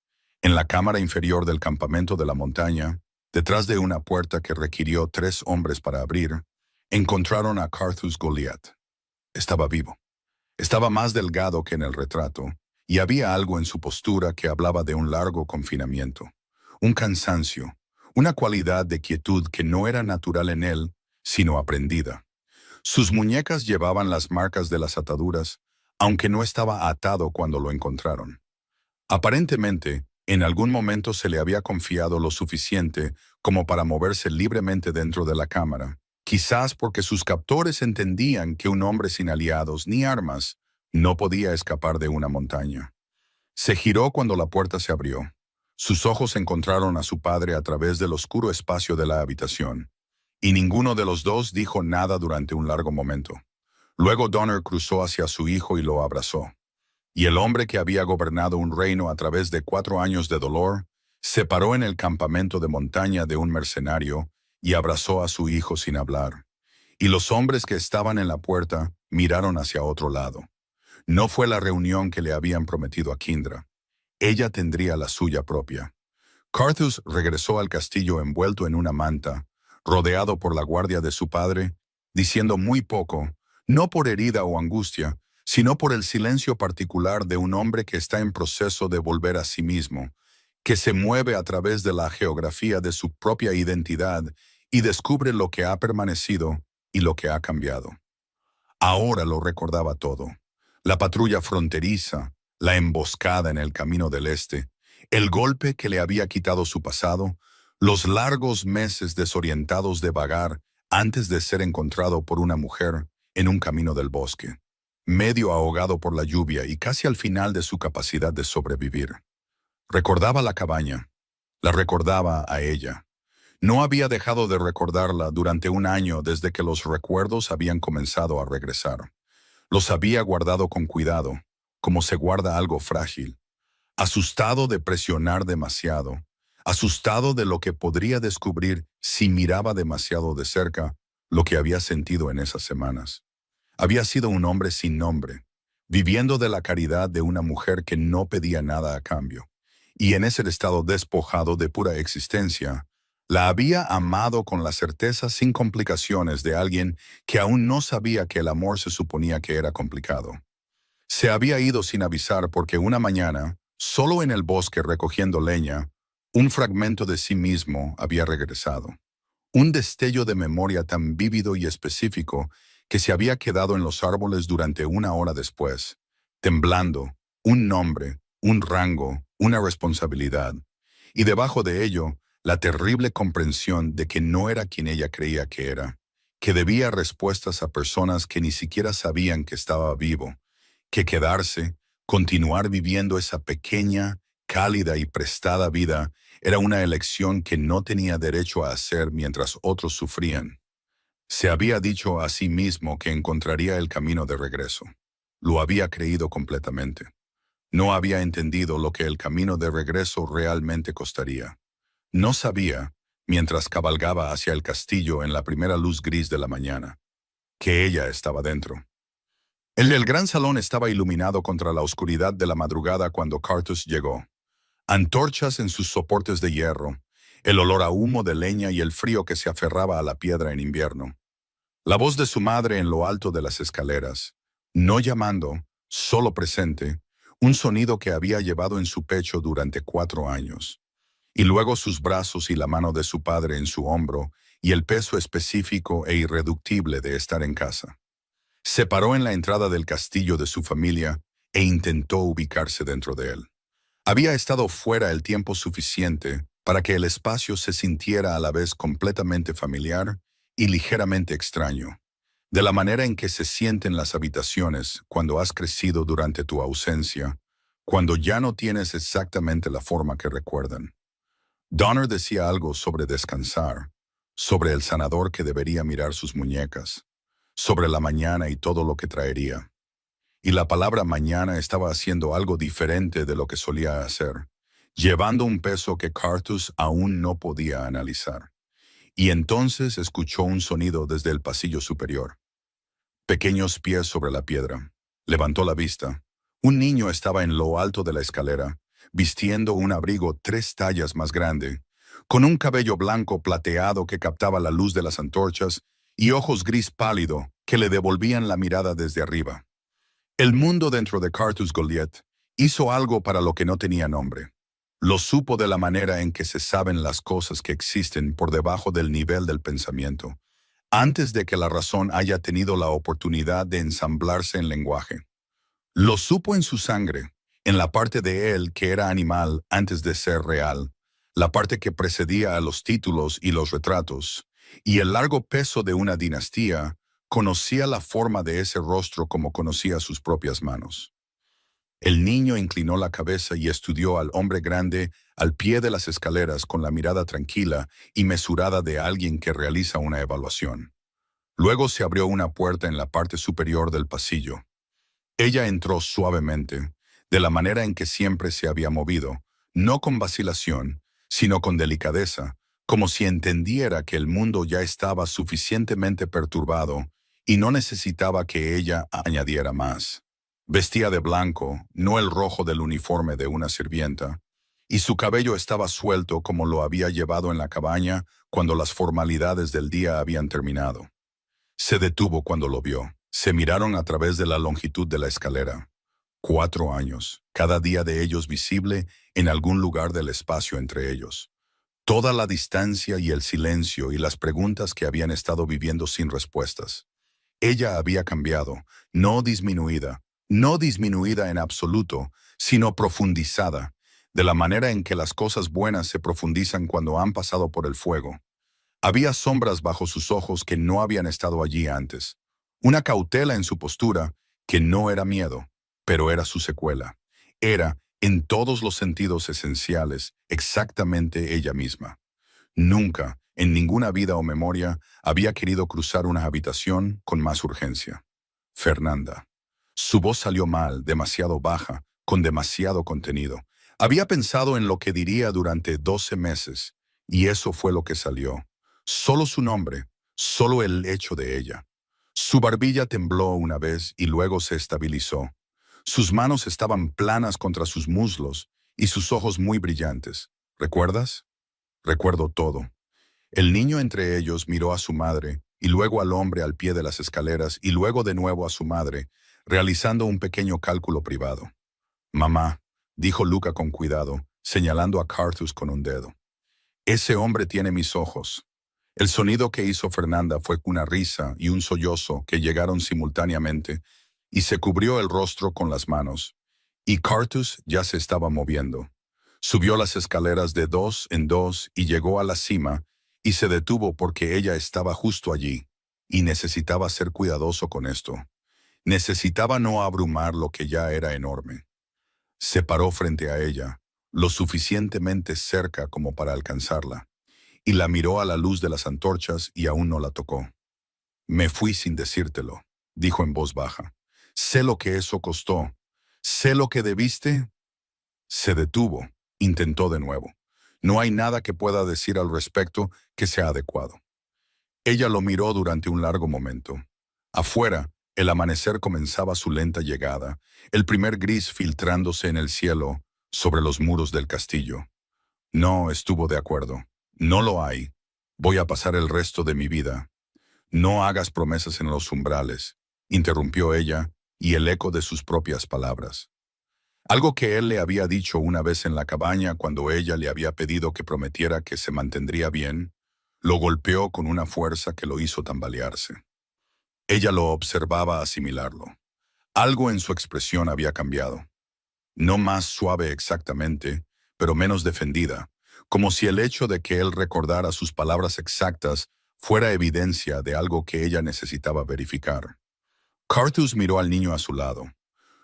En la cámara inferior del campamento de la montaña, detrás de una puerta que requirió 3 hombres para abrir, encontraron a Carthus Goliath. Estaba vivo. Estaba más delgado que en el retrato, y había algo en su postura que hablaba de un largo confinamiento, un cansancio, una cualidad de quietud que no era natural en él, sino aprendida. Sus muñecas llevaban las marcas de las ataduras, aunque no estaba atado cuando lo encontraron. Aparentemente, en algún momento se le había confiado lo suficiente como para moverse libremente dentro de la cámara, quizás porque sus captores entendían que un hombre sin aliados ni armas no podía escapar de una montaña. Se giró cuando la puerta se abrió. Sus ojos encontraron a su padre a través del oscuro espacio de la habitación, y ninguno de los dos dijo nada durante un largo momento. Luego Donner cruzó hacia su hijo y lo abrazó. Y el hombre que había gobernado un reino a través de 4 años de dolor, se paró en el campamento de montaña de un mercenario y abrazó a su hijo sin hablar. Y los hombres que estaban en la puerta miraron hacia otro lado. No fue la reunión que le habían prometido a Kindra. Ella tendría la suya propia. Carthus regresó al castillo envuelto en una manta, rodeado por la guardia de su padre, diciendo muy poco, no por herida o angustia, sino por el silencio particular de un hombre que está en proceso de volver a sí mismo, que se mueve a través de la geografía de su propia identidad y descubre lo que ha permanecido y lo que ha cambiado. Ahora lo recordaba todo. La patrulla fronteriza, la emboscada en el camino del este, el golpe que le había quitado su pasado, los largos meses desorientados de vagar antes de ser encontrado por una mujer en un camino del bosque, medio ahogado por la lluvia y casi al final de su capacidad de sobrevivir. Recordaba la cabaña, la recordaba a ella. No había dejado de recordarla durante un año desde que los recuerdos habían comenzado a regresar. Los había guardado con cuidado, como se guarda algo frágil, asustado de presionar demasiado, asustado de lo que podría descubrir si miraba demasiado de cerca lo que había sentido en esas semanas. Había sido un hombre sin nombre, viviendo de la caridad de una mujer que no pedía nada a cambio, y en ese estado despojado de pura existencia, la había amado con la certeza sin complicaciones de alguien que aún no sabía que el amor se suponía que era complicado. Se había ido sin avisar porque una mañana, solo en el bosque recogiendo leña, un fragmento de sí mismo había regresado. Un destello de memoria tan vívido y específico que se había quedado en los árboles durante 1 hora después, temblando, un nombre, un rango, una responsabilidad, y debajo de ello, la terrible comprensión de que no era quien ella creía que era, que debía respuestas a personas que ni siquiera sabían que estaba vivo, que quedarse, continuar viviendo esa pequeña, cálida y prestada vida era una elección que no tenía derecho a hacer mientras otros sufrían. Se había dicho a sí mismo que encontraría el camino de regreso. Lo había creído completamente. No había entendido lo que el camino de regreso realmente costaría. No sabía, mientras cabalgaba hacia el castillo en la primera luz gris de la mañana, que ella estaba dentro. El gran salón estaba iluminado contra la oscuridad de la madrugada cuando Cartus llegó. Antorchas en sus soportes de hierro, el olor a humo de leña y el frío que se aferraba a la piedra en invierno. La voz de su madre en lo alto de las escaleras, no llamando, solo presente, un sonido que había llevado en su pecho durante 4 años. Y luego sus brazos y la mano de su padre en su hombro y el peso específico e irreductible de estar en casa. Se paró en la entrada del castillo de su familia e intentó ubicarse dentro de él. Había estado fuera el tiempo suficiente para que el espacio se sintiera a la vez completamente familiar y ligeramente extraño, de la manera en que se sienten las habitaciones cuando has crecido durante tu ausencia, cuando ya no tienes exactamente la forma que recuerdan. Donner decía algo sobre descansar, sobre el sanador que debería mirar sus muñecas, sobre la mañana y todo lo que traería. Y la palabra mañana estaba haciendo algo diferente de lo que solía hacer, llevando un peso que Cartus aún no podía analizar. Y entonces escuchó un sonido desde el pasillo superior. Pequeños pies sobre la piedra. Levantó la vista. Un niño estaba en lo alto de la escalera, vistiendo un abrigo 3 tallas más grande, con un cabello blanco plateado que captaba la luz de las antorchas y ojos gris pálido que le devolvían la mirada desde arriba. El mundo dentro de Cartus Goliath hizo algo para lo que no tenía nombre. Lo supo de la manera en que se saben las cosas que existen por debajo del nivel del pensamiento, antes de que la razón haya tenido la oportunidad de ensamblarse en lenguaje. Lo supo en su sangre, en la parte de él que era animal antes de ser real, la parte que precedía a los títulos y los retratos, y el largo peso de una dinastía. Conocía la forma de ese rostro como conocía sus propias manos. El niño inclinó la cabeza y estudió al hombre grande al pie de las escaleras con la mirada tranquila y mesurada de alguien que realiza una evaluación. Luego se abrió una puerta en la parte superior del pasillo. Ella entró suavemente, de la manera en que siempre se había movido, no con vacilación, sino con delicadeza, como si entendiera que el mundo ya estaba suficientemente perturbado y no necesitaba que ella añadiera más. Vestía de blanco, no el rojo del uniforme de una sirvienta, y su cabello estaba suelto como lo había llevado en la cabaña cuando las formalidades del día habían terminado. Se detuvo cuando lo vio. Se miraron a través de la longitud de la escalera. 4 años, cada día de ellos visible en algún lugar del espacio entre ellos. Toda la distancia y el silencio y las preguntas que habían estado viviendo sin respuestas. Ella había cambiado, no disminuida en absoluto, sino profundizada, de la manera en que las cosas buenas se profundizan cuando han pasado por el fuego. Había sombras bajo sus ojos que no habían estado allí antes. Una cautela en su postura que no era miedo, pero era su secuela. Era, en todos los sentidos esenciales, exactamente ella misma. Nunca, en ninguna vida o memoria, había querido cruzar una habitación con más urgencia. Fernanda. Su voz salió mal, demasiado baja, con demasiado contenido. Había pensado en lo que diría durante 12 meses, y eso fue lo que salió. Solo su nombre, solo el hecho de ella. Su barbilla tembló una vez y luego se estabilizó. Sus manos estaban planas contra sus muslos y sus ojos muy brillantes. ¿Recuerdas? Recuerdo todo. El niño entre ellos miró a su madre, y luego al hombre al pie de las escaleras, y luego de nuevo a su madre, realizando un pequeño cálculo privado. «Mamá», dijo Luca con cuidado, señalando a Cartus con un dedo. «Ese hombre tiene mis ojos». El sonido que hizo Fernanda fue una risa y un sollozo que llegaron simultáneamente, y se cubrió el rostro con las manos. Y Cartus ya se estaba moviendo. Subió las escaleras de 2 en 2 y llegó a la cima, y se detuvo porque ella estaba justo allí, y necesitaba ser cuidadoso con esto. Necesitaba no abrumar lo que ya era enorme. Se paró frente a ella, lo suficientemente cerca como para alcanzarla, y la miró a la luz de las antorchas y aún no la tocó. Me fui sin decírtelo, dijo en voz baja. Sé lo que eso costó. Sé lo que debiste. Se detuvo. Intentó de nuevo. No hay nada que pueda decir al respecto que sea adecuado. Ella lo miró durante un largo momento. Afuera, el amanecer comenzaba su lenta llegada, el primer gris filtrándose en el cielo sobre los muros del castillo. No estuvo de acuerdo. No lo hay. Voy a pasar el resto de mi vida. No hagas promesas en los umbrales, interrumpió ella, y el eco de sus propias palabras. Algo que él le había dicho una vez en la cabaña cuando ella le había pedido que prometiera que se mantendría bien, lo golpeó con una fuerza que lo hizo tambalearse. Ella lo observaba asimilarlo. Algo en su expresión había cambiado. No más suave exactamente, pero menos defendida, como si el hecho de que él recordara sus palabras exactas fuera evidencia de algo que ella necesitaba verificar. Carthus miró al niño a su lado.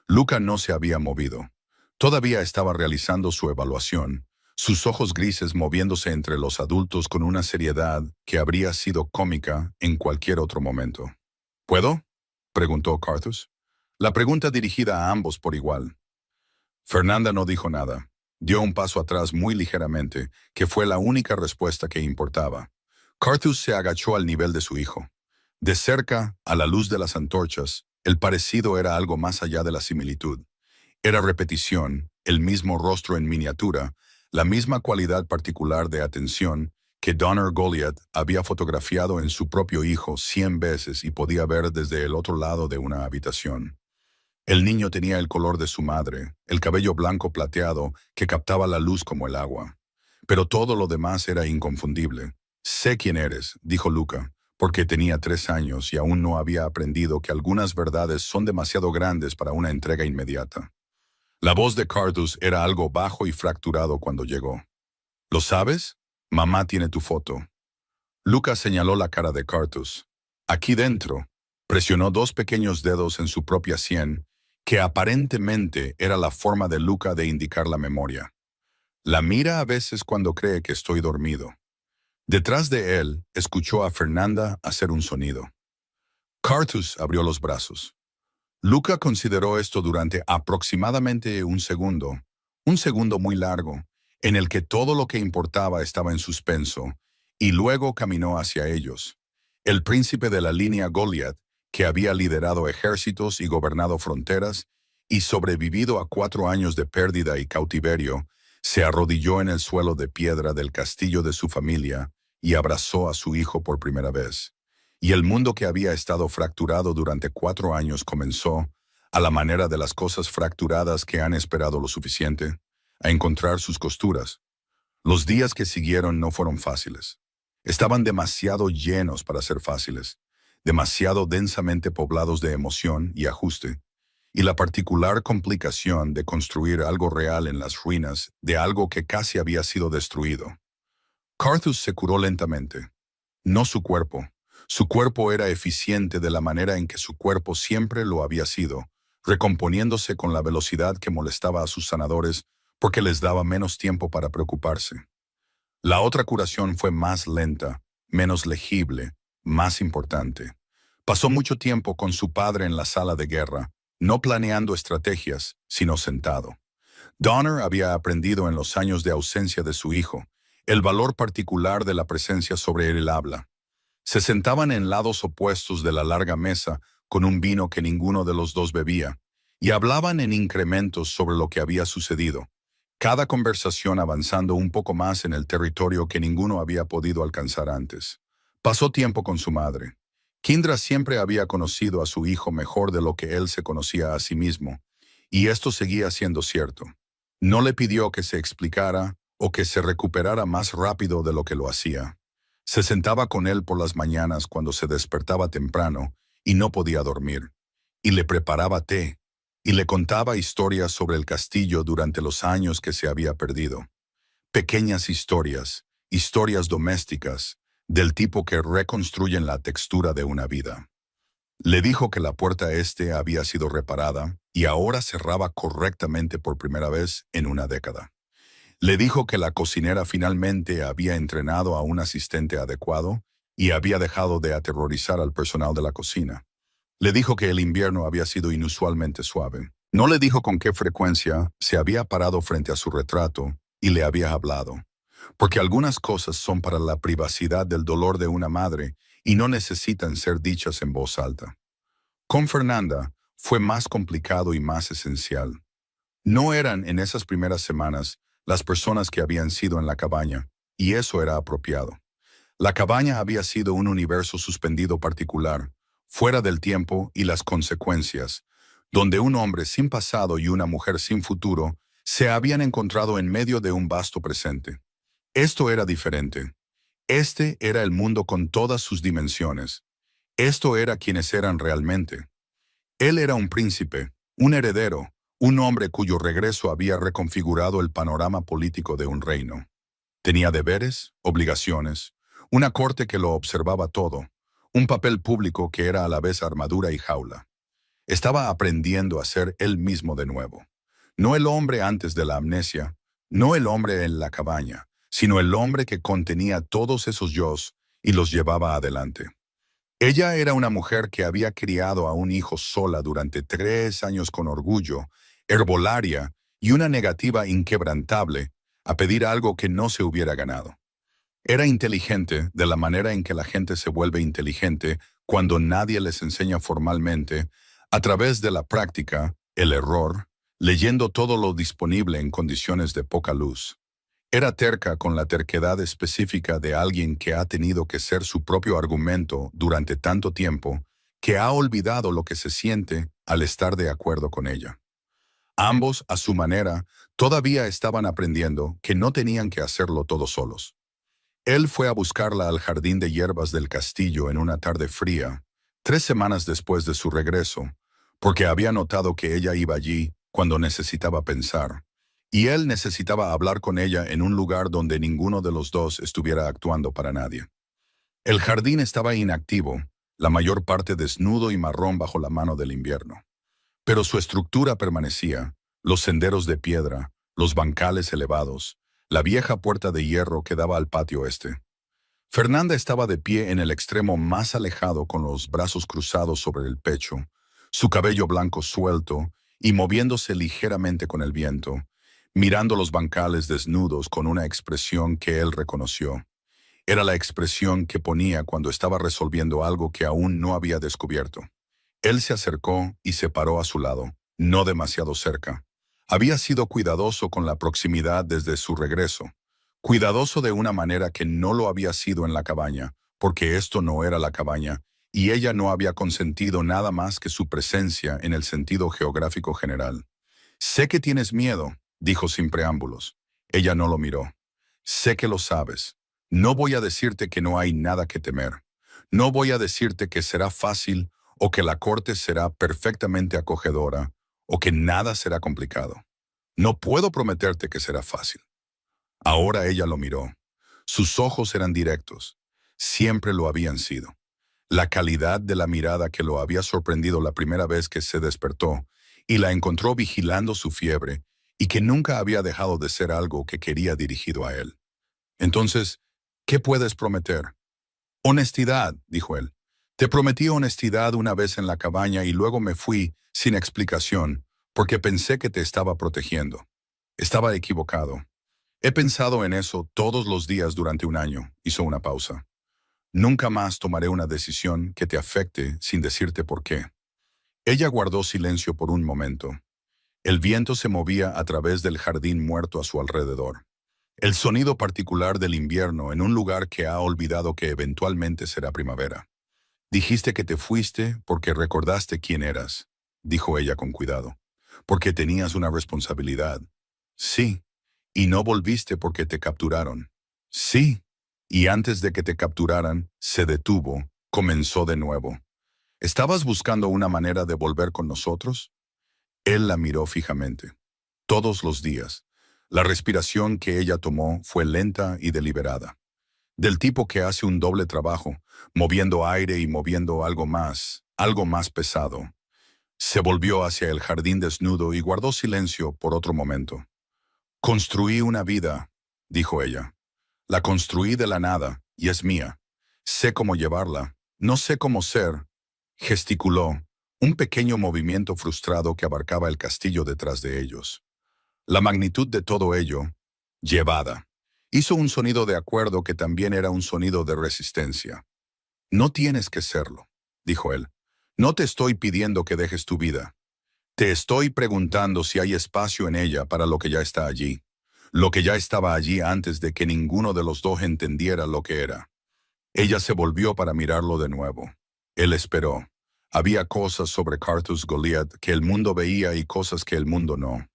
Luca no se había movido. Todavía estaba realizando su evaluación, sus ojos grises moviéndose entre los adultos con una seriedad que habría sido cómica en cualquier otro momento. ¿Puedo?, preguntó Carthus. La pregunta dirigida a ambos por igual. Fernanda no dijo nada. Dio un paso atrás muy ligeramente, que fue la única respuesta que importaba. Carthus se agachó al nivel de su hijo. De cerca, a la luz de las antorchas, el parecido era algo más allá de la similitud. Era repetición, el mismo rostro en miniatura, la misma cualidad particular de atención que Donner Goliath había fotografiado en su propio hijo 100 veces y podía ver desde el otro lado de una habitación. El niño tenía el color de su madre, el cabello blanco plateado que captaba la luz como el agua. Pero todo lo demás era inconfundible. Sé quién eres, dijo Luca, porque tenía 3 años y aún no había aprendido que algunas verdades son demasiado grandes para una entrega inmediata. La voz de Carthus era algo bajo y fracturado cuando llegó. ¿Lo sabes? Mamá tiene tu foto. Luca señaló la cara de Carthus. Aquí dentro. Presionó 2 pequeños dedos en su propia sien, que aparentemente era la forma de Luca de indicar la memoria. La mira a veces cuando cree que estoy dormido. Detrás de él, escuchó a Fernanda hacer un sonido. Carthus abrió los brazos. Luca consideró esto durante aproximadamente un segundo muy largo, en el que todo lo que importaba estaba en suspenso, y luego caminó hacia ellos. El príncipe de la línea Goliath, que había liderado ejércitos y gobernado fronteras, y sobrevivido a 4 años de pérdida y cautiverio, se arrodilló en el suelo de piedra del castillo de su familia y abrazó a su hijo por primera vez. Y el mundo que había estado fracturado durante 4 años comenzó, a la manera de las cosas fracturadas que han esperado lo suficiente, a encontrar sus costuras. Los días que siguieron no fueron fáciles. Estaban demasiado llenos para ser fáciles, demasiado densamente poblados de emoción y ajuste, y la particular complicación de construir algo real en las ruinas de algo que casi había sido destruido. Carthus se curó lentamente. No su cuerpo. Su cuerpo era eficiente de la manera en que su cuerpo siempre lo había sido, recomponiéndose con la velocidad que molestaba a sus sanadores porque les daba menos tiempo para preocuparse. La otra curación fue más lenta, menos legible, más importante. Pasó mucho tiempo con su padre en la sala de guerra, no planeando estrategias, sino sentado. Donner había aprendido en los años de ausencia de su hijo el valor particular de la presencia sobre el habla. Se sentaban en lados opuestos de la larga mesa con un vino que ninguno de los dos bebía, y hablaban en incrementos sobre lo que había sucedido, cada conversación avanzando un poco más en el territorio que ninguno había podido alcanzar antes. Pasó tiempo con su madre. Kindra siempre había conocido a su hijo mejor de lo que él se conocía a sí mismo, y esto seguía siendo cierto. No le pidió que se explicara o que se recuperara más rápido de lo que lo hacía. Se sentaba con él por las mañanas cuando se despertaba temprano y no podía dormir, y le preparaba té, y le contaba historias sobre el castillo durante los años que se había perdido. Pequeñas historias, historias domésticas, del tipo que reconstruyen la textura de una vida. Le dijo que la puerta este había sido reparada y ahora cerraba correctamente por primera vez en una década. Le dijo que la cocinera finalmente había entrenado a un asistente adecuado y había dejado de aterrorizar al personal de la cocina. Le dijo que el invierno había sido inusualmente suave. No le dijo con qué frecuencia se había parado frente a su retrato y le había hablado, porque algunas cosas son para la privacidad del dolor de una madre y no necesitan ser dichas en voz alta. Con Fernanda fue más complicado y más esencial. No eran en esas primeras semanas las personas que habían sido en la cabaña, y eso era apropiado. La cabaña había sido un universo suspendido particular, fuera del tiempo y las consecuencias, donde un hombre sin pasado y una mujer sin futuro se habían encontrado en medio de un vasto presente. Esto era diferente. Este era el mundo con todas sus dimensiones. Esto era quienes eran realmente. Él era un príncipe, un heredero, un hombre cuyo regreso había reconfigurado el panorama político de un reino. Tenía deberes, obligaciones, una corte que lo observaba todo, un papel público que era a la vez armadura y jaula. Estaba aprendiendo a ser él mismo de nuevo. No el hombre antes de la amnesia, no el hombre en la cabaña, sino el hombre que contenía todos esos yos y los llevaba adelante. Ella era una mujer que había criado a un hijo sola durante 3 años con orgullo, herbolaria y una negativa inquebrantable a pedir algo que no se hubiera ganado. Era inteligente de la manera en que la gente se vuelve inteligente cuando nadie les enseña formalmente, a través de la práctica, el error, leyendo todo lo disponible en condiciones de poca luz. Era terca con la terquedad específica de alguien que ha tenido que ser su propio argumento durante tanto tiempo, que ha olvidado lo que se siente al estar de acuerdo con ella. Ambos, a su manera, todavía estaban aprendiendo que no tenían que hacerlo todos solos. Él fue a buscarla al jardín de hierbas del castillo en una tarde fría, 3 semanas después de su regreso, porque había notado que ella iba allí cuando necesitaba pensar, y él necesitaba hablar con ella en un lugar donde ninguno de los dos estuviera actuando para nadie. El jardín estaba inactivo, la mayor parte desnudo y marrón bajo la mano del invierno. Pero su estructura permanecía, los senderos de piedra, los bancales elevados, la vieja puerta de hierro que daba al patio este. Fernanda estaba de pie en el extremo más alejado con los brazos cruzados sobre el pecho, su cabello blanco suelto y moviéndose ligeramente con el viento, mirando los bancales desnudos con una expresión que él reconoció. Era la expresión que ponía cuando estaba resolviendo algo que aún no había descubierto. Él se acercó y se paró a su lado, no demasiado cerca. Había sido cuidadoso con la proximidad desde su regreso, cuidadoso de una manera que no lo había sido en la cabaña, porque esto no era la cabaña, y ella no había consentido nada más que su presencia en el sentido geográfico general. «Sé que tienes miedo», dijo sin preámbulos. Ella no lo miró. «Sé que lo sabes. No voy a decirte que no hay nada que temer. No voy a decirte que será fácil o que la corte será perfectamente acogedora, o que nada será complicado. No puedo prometerte que será fácil». Ahora ella lo miró. Sus ojos eran directos. Siempre lo habían sido. La calidad de la mirada que lo había sorprendido la primera vez que se despertó y la encontró vigilando su fiebre y que nunca había dejado de ser algo que quería dirigido a él. «Entonces, ¿qué puedes prometer?» «Honestidad», dijo él. «Te prometí honestidad una vez en la cabaña y luego me fui sin explicación porque pensé que te estaba protegiendo. Estaba equivocado. He pensado en eso todos los días durante un año», hizo una pausa. «Nunca más tomaré una decisión que te afecte sin decirte por qué». Ella guardó silencio por un momento. El viento se movía a través del jardín muerto a su alrededor. El sonido particular del invierno en un lugar que ha olvidado que eventualmente será primavera. «Dijiste que te fuiste porque recordaste quién eras», dijo ella con cuidado. «Porque tenías una responsabilidad». «Sí». «Y no volviste porque te capturaron». «Sí». «Y antes de que te capturaran, se detuvo, comenzó de nuevo». «¿Estabas buscando una manera de volver con nosotros?» Él la miró fijamente. Todos los días. La respiración que ella tomó fue lenta y deliberada. Del tipo que hace un doble trabajo, moviendo aire y moviendo algo más pesado. Se volvió hacia el jardín desnudo y guardó silencio por otro momento. «Construí una vida», dijo ella. «La construí de la nada, y es mía. Sé cómo llevarla, no sé cómo ser. Gesticuló, un pequeño movimiento frustrado que abarcaba el castillo detrás de ellos. La magnitud de todo ello, llevada, hizo un sonido de acuerdo que también era un sonido de resistencia. No tienes que serlo, dijo él. No te estoy pidiendo que dejes tu vida. Te estoy preguntando si hay espacio en ella para lo que ya está allí. Lo que ya estaba allí antes de que ninguno de los dos entendiera lo que era. Ella se volvió para mirarlo de nuevo. Él esperó. Había cosas sobre Carthus Goliath que el mundo veía y cosas que el mundo no.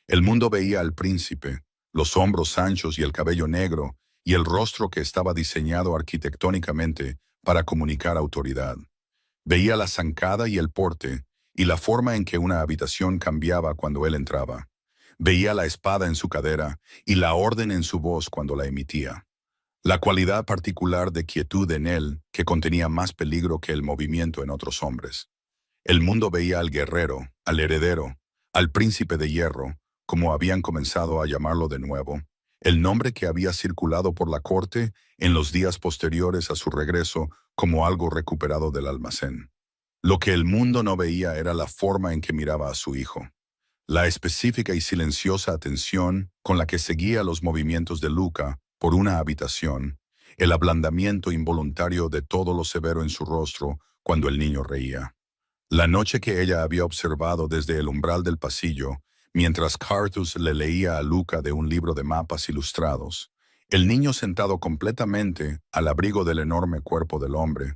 El mundo veía al príncipe, los hombros anchos y el cabello negro, y el rostro que estaba diseñado arquitectónicamente para comunicar autoridad. Veía la zancada y el porte, y la forma en que una habitación cambiaba cuando él entraba. Veía la espada en su cadera y la orden en su voz cuando la emitía. La cualidad particular de quietud en él que contenía más peligro que el movimiento en otros hombres. El mundo veía al guerrero, al heredero, al príncipe de hierro, como habían comenzado a llamarlo de nuevo, el nombre que había circulado por la corte en los días posteriores a su regreso como algo recuperado del almacén. Lo que el mundo no veía era la forma en que miraba a su hijo, la específica y silenciosa atención con la que seguía los movimientos de Luca por una habitación, el ablandamiento involuntario de todo lo severo en su rostro cuando el niño reía. La noche que ella había observado desde el umbral del pasillo, mientras Carthus le leía a Luca de un libro de mapas ilustrados, el niño sentado completamente al abrigo del enorme cuerpo del hombre,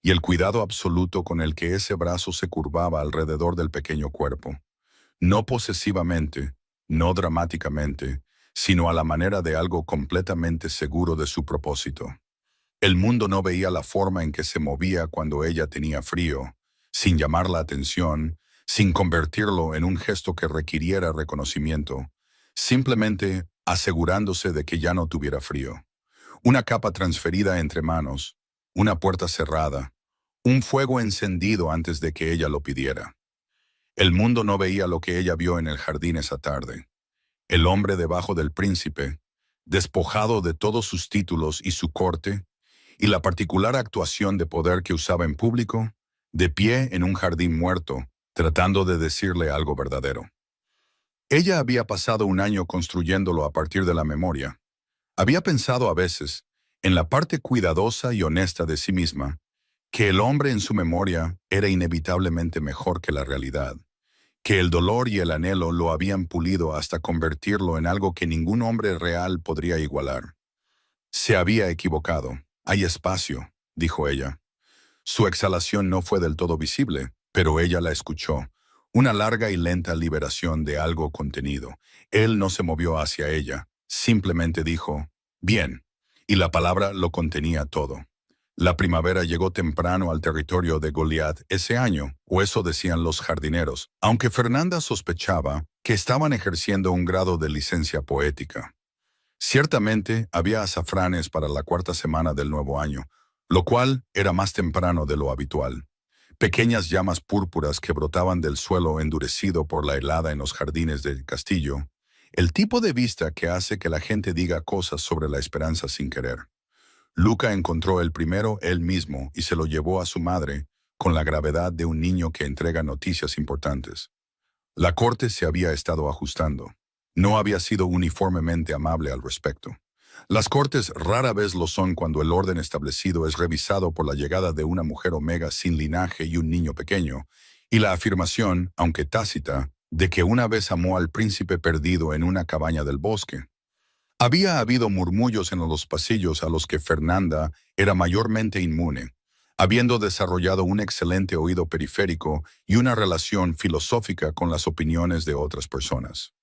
y el cuidado absoluto con el que ese brazo se curvaba alrededor del pequeño cuerpo. No posesivamente, no dramáticamente, sino a la manera de algo completamente seguro de su propósito. El mundo no veía la forma en que se movía cuando ella tenía frío, sin llamar la atención, sin convertirlo en un gesto que requiriera reconocimiento, simplemente asegurándose de que ya no tuviera frío. Una capa transferida entre manos, una puerta cerrada, un fuego encendido antes de que ella lo pidiera. El mundo no veía lo que ella vio en el jardín esa tarde. El hombre debajo del príncipe, despojado de todos sus títulos y su corte, y la particular actuación de poder que usaba en público, de pie en un jardín muerto, tratando de decirle algo verdadero. Ella había pasado un año construyéndolo a partir de la memoria. Había pensado a veces, en la parte cuidadosa y honesta de sí misma, que el hombre en su memoria era inevitablemente mejor que la realidad, que el dolor y el anhelo lo habían pulido hasta convertirlo en algo que ningún hombre real podría igualar. Se había equivocado. Hay espacio, dijo ella. Su exhalación no fue del todo visible, pero ella la escuchó. Una larga y lenta liberación de algo contenido. Él no se movió hacia ella, simplemente dijo, bien, y la palabra lo contenía todo. La primavera llegó temprano al territorio de Goliath ese año, o eso decían los jardineros, aunque Fernanda sospechaba que estaban ejerciendo un grado de licencia poética. Ciertamente había azafranes para la cuarta semana del nuevo año, lo cual era más temprano de lo habitual. Pequeñas llamas púrpuras que brotaban del suelo endurecido por la helada en los jardines del castillo, el tipo de vista que hace que la gente diga cosas sobre la esperanza sin querer. Luca encontró el primero él mismo y se lo llevó a su madre con la gravedad de un niño que entrega noticias importantes. La corte se había estado ajustando. No había sido uniformemente amable al respecto. Las cortes rara vez lo son cuando el orden establecido es revisado por la llegada de una mujer omega sin linaje y un niño pequeño, y la afirmación, aunque tácita, de que una vez amó al príncipe perdido en una cabaña del bosque. Había habido murmullos en los pasillos a los que Fernanda era mayormente inmune, habiendo desarrollado un excelente oído periférico y una relación filosófica con las opiniones de otras personas.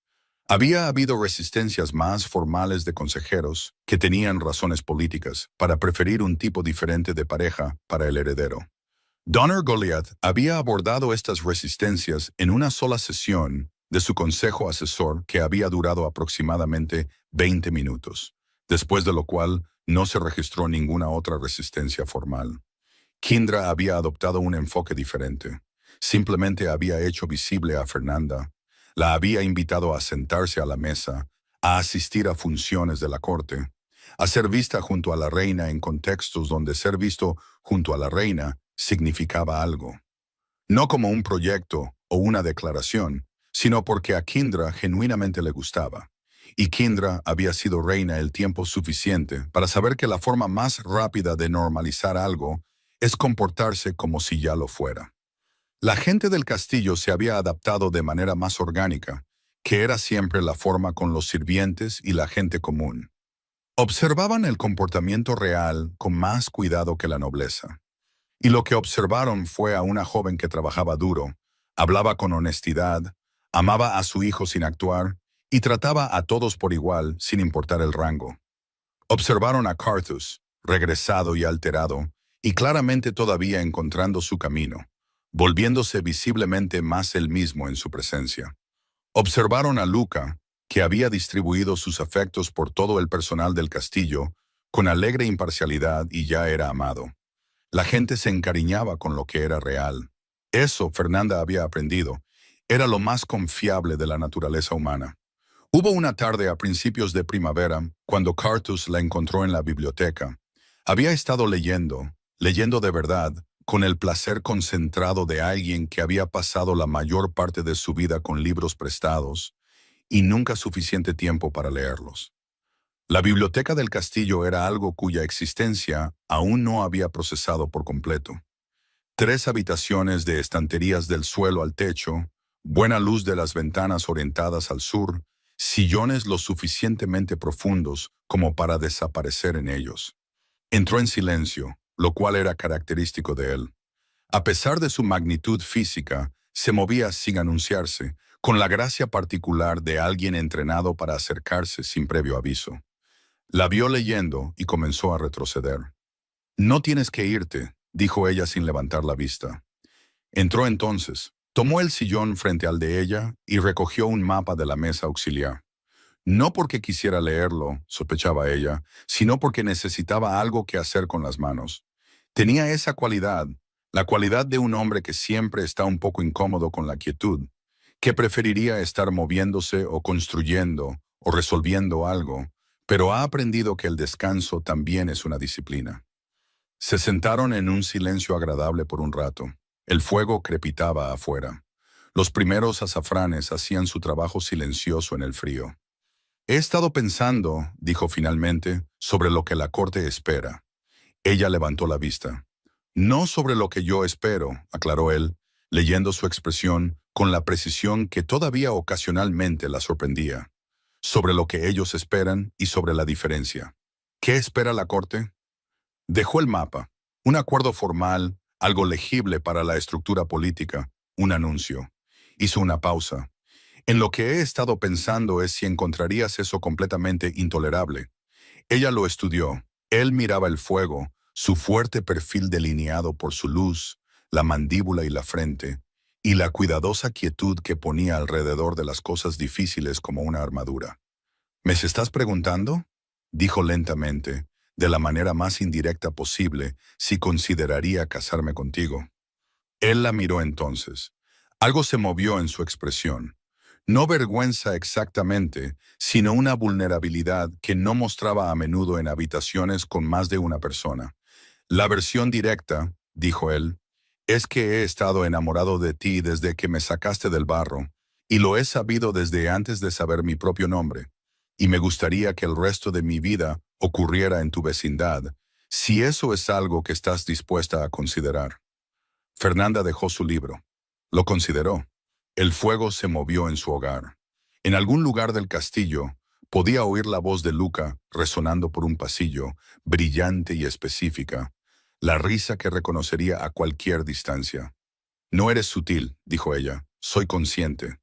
Había habido resistencias más formales de consejeros que tenían razones políticas para preferir un tipo diferente de pareja para el heredero. Donner Goliath había abordado estas resistencias en una sola sesión de su consejo asesor que había durado aproximadamente 20 minutos, después de lo cual no se registró ninguna otra resistencia formal. Kindra había adoptado un enfoque diferente. Simplemente había hecho visible a Fernanda. La había invitado a sentarse a la mesa, a asistir a funciones de la corte. a ser vista junto a la reina en contextos donde ser visto junto a la reina significaba algo. No como un proyecto o una declaración, sino porque a Kindra genuinamente le gustaba. Y Kindra había sido reina el tiempo suficiente para saber que la forma más rápida de normalizar algo es comportarse como si ya lo fuera. La gente del castillo se había adaptado de manera más orgánica, que era siempre la forma con los sirvientes y la gente común. Observaban el comportamiento real con más cuidado que la nobleza. Y lo que observaron fue a una joven que trabajaba duro, hablaba con honestidad, amaba a su hijo sin actuar y trataba a todos por igual sin importar el rango. Observaron a Carthus, regresado y alterado, y claramente todavía encontrando su camino, volviéndose visiblemente más él mismo en su presencia. Observaron a Luca, que había distribuido sus afectos por todo el personal del castillo, con alegre imparcialidad y ya era amado. La gente se encariñaba con lo que era real. Eso, Fernanda había aprendido, era lo más confiable de la naturaleza humana. Hubo una tarde a principios de primavera, cuando Cartus la encontró en la biblioteca. Había estado leyendo de verdad, con el placer concentrado de alguien que había pasado la mayor parte de su vida con libros prestados y nunca suficiente tiempo para leerlos. La biblioteca del castillo era algo cuya existencia aún no había procesado por completo. 3 habitaciones de estanterías del suelo al techo, buena luz de las ventanas orientadas al sur, sillones lo suficientemente profundos como para desaparecer en ellos. Entró en silencio, lo cual era característico de él. A pesar de su magnitud física, se movía sin anunciarse, con la gracia particular de alguien entrenado para acercarse sin previo aviso. La vio leyendo y comenzó a retroceder. «No tienes que irte», dijo ella sin levantar la vista. Entró entonces, tomó el sillón frente al de ella y recogió un mapa de la mesa auxiliar. No porque quisiera leerlo, sospechaba ella, sino porque necesitaba algo que hacer con las manos. Tenía esa cualidad, la cualidad de un hombre que siempre está un poco incómodo con la quietud, que preferiría estar moviéndose o construyendo o resolviendo algo, pero ha aprendido que el descanso también es una disciplina. Se sentaron en un silencio agradable por un rato. El fuego crepitaba afuera. Los primeros azafranes hacían su trabajo silencioso en el frío. «He estado pensando», dijo finalmente, «sobre lo que la corte espera». Ella levantó la vista. «No sobre lo que yo espero», aclaró él, leyendo su expresión con la precisión que todavía ocasionalmente la sorprendía. «Sobre lo que ellos esperan y sobre la diferencia». «¿Qué espera la corte?» Dejó el mapa, un acuerdo formal, algo legible para la estructura política, un anuncio. Hizo una pausa. «En lo que he estado pensando es si encontrarías eso completamente intolerable». Ella lo estudió. Él miraba el fuego, su fuerte perfil delineado por su luz, la mandíbula y la frente, y la cuidadosa quietud que ponía alrededor de las cosas difíciles como una armadura. «¿Me estás preguntando?», dijo lentamente, de la manera más indirecta posible, si consideraría casarme contigo. Él la miró entonces. Algo se movió en su expresión. No vergüenza exactamente, sino una vulnerabilidad que no mostraba a menudo en habitaciones con más de una persona. «La versión directa», dijo él, «es que he estado enamorado de ti desde que me sacaste del barro, y lo he sabido desde antes de saber mi propio nombre. Y me gustaría que el resto de mi vida ocurriera en tu vecindad, si eso es algo que estás dispuesta a considerar». Fernanda dejó su libro. Lo consideró. El fuego se movió en su hogar. En algún lugar del castillo, podía oír la voz de Luca resonando por un pasillo, brillante y específica, la risa que reconocería a cualquier distancia. «No eres sutil», dijo ella, «soy consciente.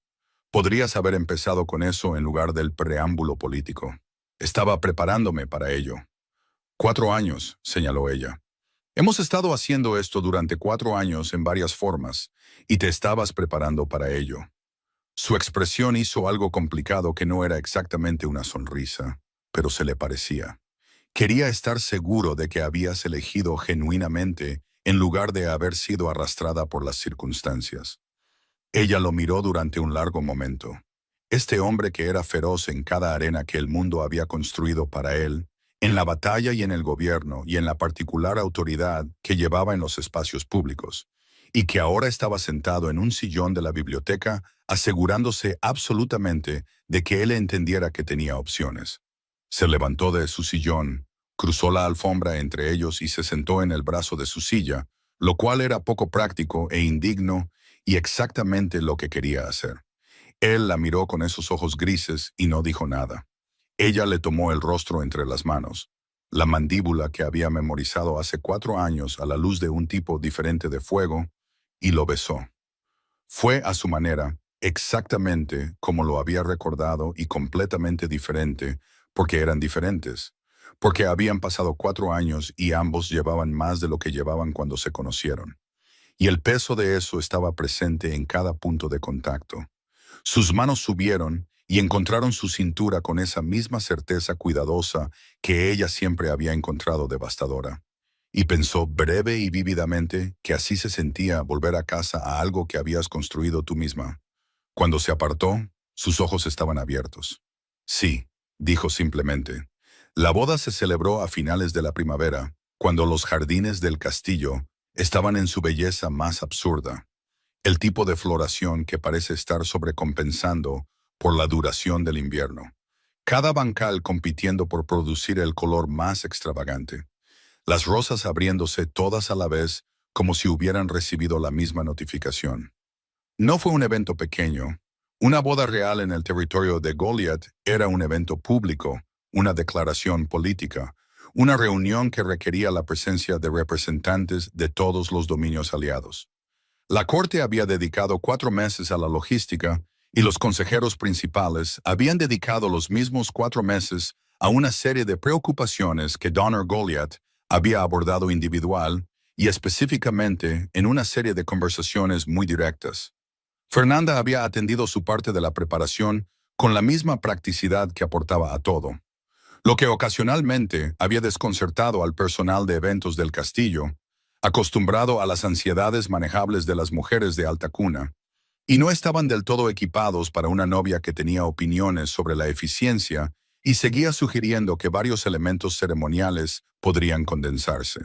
Podrías haber empezado con eso en lugar del preámbulo político. Estaba preparándome para ello». «4 años», señaló ella. «Hemos estado haciendo esto durante 4 años en varias formas, y te estabas preparando para ello». Su expresión hizo algo complicado que no era exactamente una sonrisa, pero se le parecía. Quería estar seguro de que habías elegido genuinamente en lugar de haber sido arrastrada por las circunstancias. Ella lo miró durante un largo momento. Este hombre que era feroz en cada arena que el mundo había construido para él, en la batalla y en el gobierno y en la particular autoridad que llevaba en los espacios públicos, y que ahora estaba sentado en un sillón de la biblioteca asegurándose absolutamente de que él entendiera que tenía opciones. Se levantó de su sillón, cruzó la alfombra entre ellos y se sentó en el brazo de su silla, lo cual era poco práctico e indigno y exactamente lo que quería hacer. Él la miró con esos ojos grises y no dijo nada. Ella le tomó el rostro entre las manos, la mandíbula que había memorizado hace 4 años a la luz de un tipo diferente de fuego, y lo besó. Fue a su manera, exactamente como lo había recordado y completamente diferente, porque eran diferentes, porque habían pasado 4 años y ambos llevaban más de lo que llevaban cuando se conocieron. Y el peso de eso estaba presente en cada punto de contacto. Sus manos subieron y encontraron su cintura con esa misma certeza cuidadosa que ella siempre había encontrado devastadora. Y pensó breve y vívidamente que así se sentía volver a casa a algo que habías construido tú misma. Cuando se apartó, sus ojos estaban abiertos. Sí, dijo simplemente. La boda se celebró a finales de la primavera, cuando los jardines del castillo estaban en su belleza más absurda, el tipo de floración que parece estar sobrecompensando por la duración del invierno. Cada bancal compitiendo por producir el color más extravagante. Las rosas abriéndose todas a la vez como si hubieran recibido la misma notificación. No fue un evento pequeño. Una boda real en el territorio de Goliath era un evento público, una declaración política, una reunión que requería la presencia de representantes de todos los dominios aliados. La corte había dedicado 4 meses a la logística y los consejeros principales habían dedicado los mismos 4 meses a una serie de preocupaciones que Donner Goliath había abordado individual y específicamente en una serie de conversaciones muy directas. Fernanda había atendido su parte de la preparación con la misma practicidad que aportaba a todo, lo que ocasionalmente había desconcertado al personal de eventos del castillo, acostumbrado a las ansiedades manejables de las mujeres de alta cuna, y no estaban del todo equipados para una novia que tenía opiniones sobre la eficiencia y seguía sugiriendo que varios elementos ceremoniales podrían condensarse.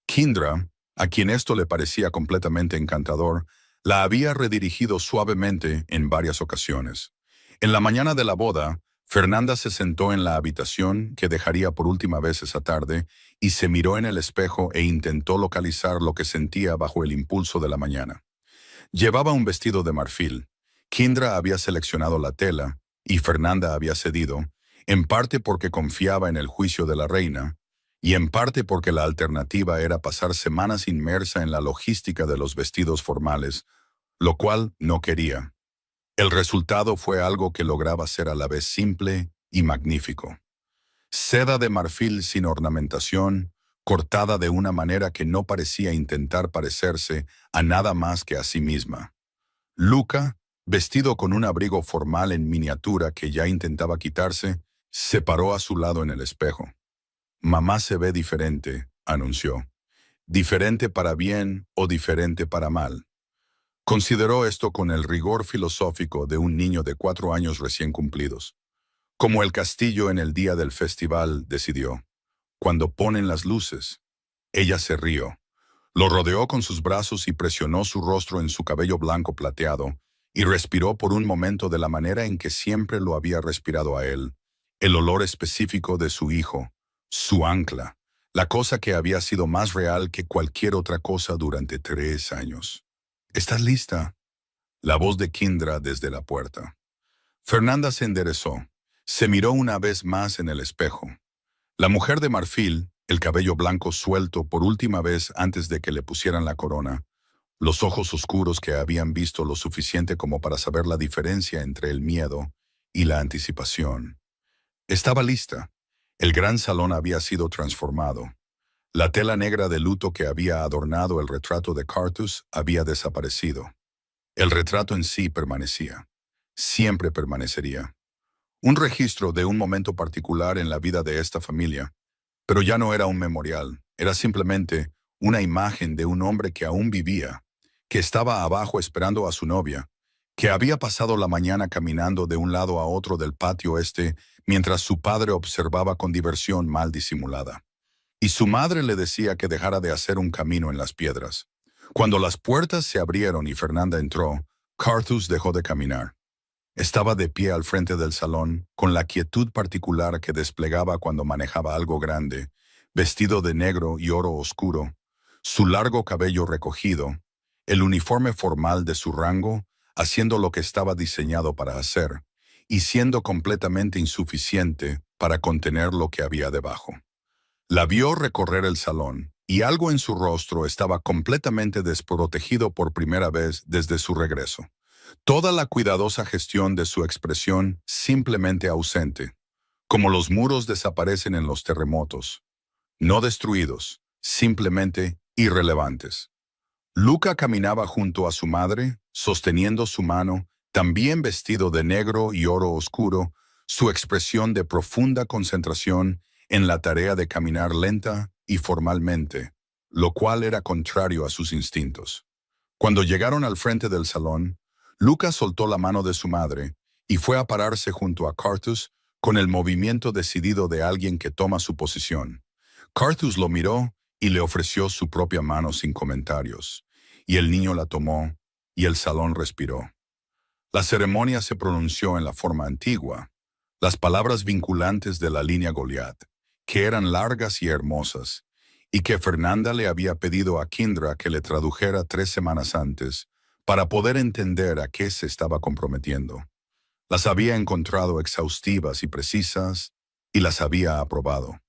Kindra, a quien esto le parecía completamente encantador, la había redirigido suavemente en varias ocasiones. En la mañana de la boda, Fernanda se sentó en la habitación que dejaría por última vez esa tarde y se miró en el espejo e intentó localizar lo que sentía bajo el impulso de la mañana. Llevaba un vestido de marfil. Kindra había seleccionado la tela y Fernanda había cedido, en parte porque confiaba en el juicio de la reina y en parte porque la alternativa era pasar semanas inmersa en la logística de los vestidos formales, lo cual no quería. El resultado fue algo que lograba ser a la vez simple y magnífico. Seda de marfil sin ornamentación, cortada de una manera que no parecía intentar parecerse a nada más que a sí misma. Luca, vestido con un abrigo formal en miniatura que ya intentaba quitarse, se paró a su lado en el espejo. «Mamá se ve diferente», anunció. «Diferente para bien o diferente para mal». Consideró esto con el rigor filosófico de un niño de 4 años recién cumplidos. Como el castillo en el día del festival, decidió. Cuando ponen las luces. Ella se rió. Lo rodeó con sus brazos y presionó su rostro en su cabello blanco plateado, y respiró por un momento de la manera en que siempre lo había respirado a él, el olor específico de su hijo, su ancla, la cosa que había sido más real que cualquier otra cosa durante 3 años. «¿Estás lista?», la voz de Kindra desde la puerta. Fernanda se enderezó. Se miró una vez más en el espejo. La mujer de marfil, el cabello blanco suelto por última vez antes de que le pusieran la corona, los ojos oscuros que habían visto lo suficiente como para saber la diferencia entre el miedo y la anticipación. Estaba lista. El gran salón había sido transformado. La tela negra de luto que había adornado el retrato de Cartus había desaparecido. El retrato en sí permanecía. Siempre permanecería. Un registro de un momento particular en la vida de esta familia, pero ya no era un memorial, era simplemente una imagen de un hombre que aún vivía, que estaba abajo esperando a su novia, que había pasado la mañana caminando de un lado a otro del patio mientras su padre observaba con diversión mal disimulada. Y su madre le decía que dejara de hacer un camino en las piedras. Cuando las puertas se abrieron y Fernanda entró, Carthus dejó de caminar. Estaba de pie al frente del salón, con la quietud particular que desplegaba cuando manejaba algo grande, vestido de negro y oro oscuro, su largo cabello recogido, el uniforme formal de su rango, haciendo lo que estaba diseñado para hacer, y siendo completamente insuficiente para contener lo que había debajo. La vio recorrer el salón, y algo en su rostro estaba completamente desprotegido por primera vez desde su regreso. Toda la cuidadosa gestión de su expresión simplemente ausente, como los muros desaparecen en los terremotos, no destruidos, simplemente irrelevantes. Luca caminaba junto a su madre, sosteniendo su mano, también vestido de negro y oro oscuro, su expresión de profunda concentración en la tarea de caminar lenta y formalmente, lo cual era contrario a sus instintos. Cuando llegaron al frente del salón, Luca soltó la mano de su madre y fue a pararse junto a Carthus con el movimiento decidido de alguien que toma su posición. Carthus lo miró y le ofreció su propia mano sin comentarios, y el niño la tomó y el salón respiró. La ceremonia se pronunció en la forma antigua, las palabras vinculantes de la línea Goliat, que eran largas y hermosas, y que Fernanda le había pedido a Kindra que le tradujera 3 semanas antes, para poder entender a qué se estaba comprometiendo. Las había encontrado exhaustivas y precisas, y las había aprobado.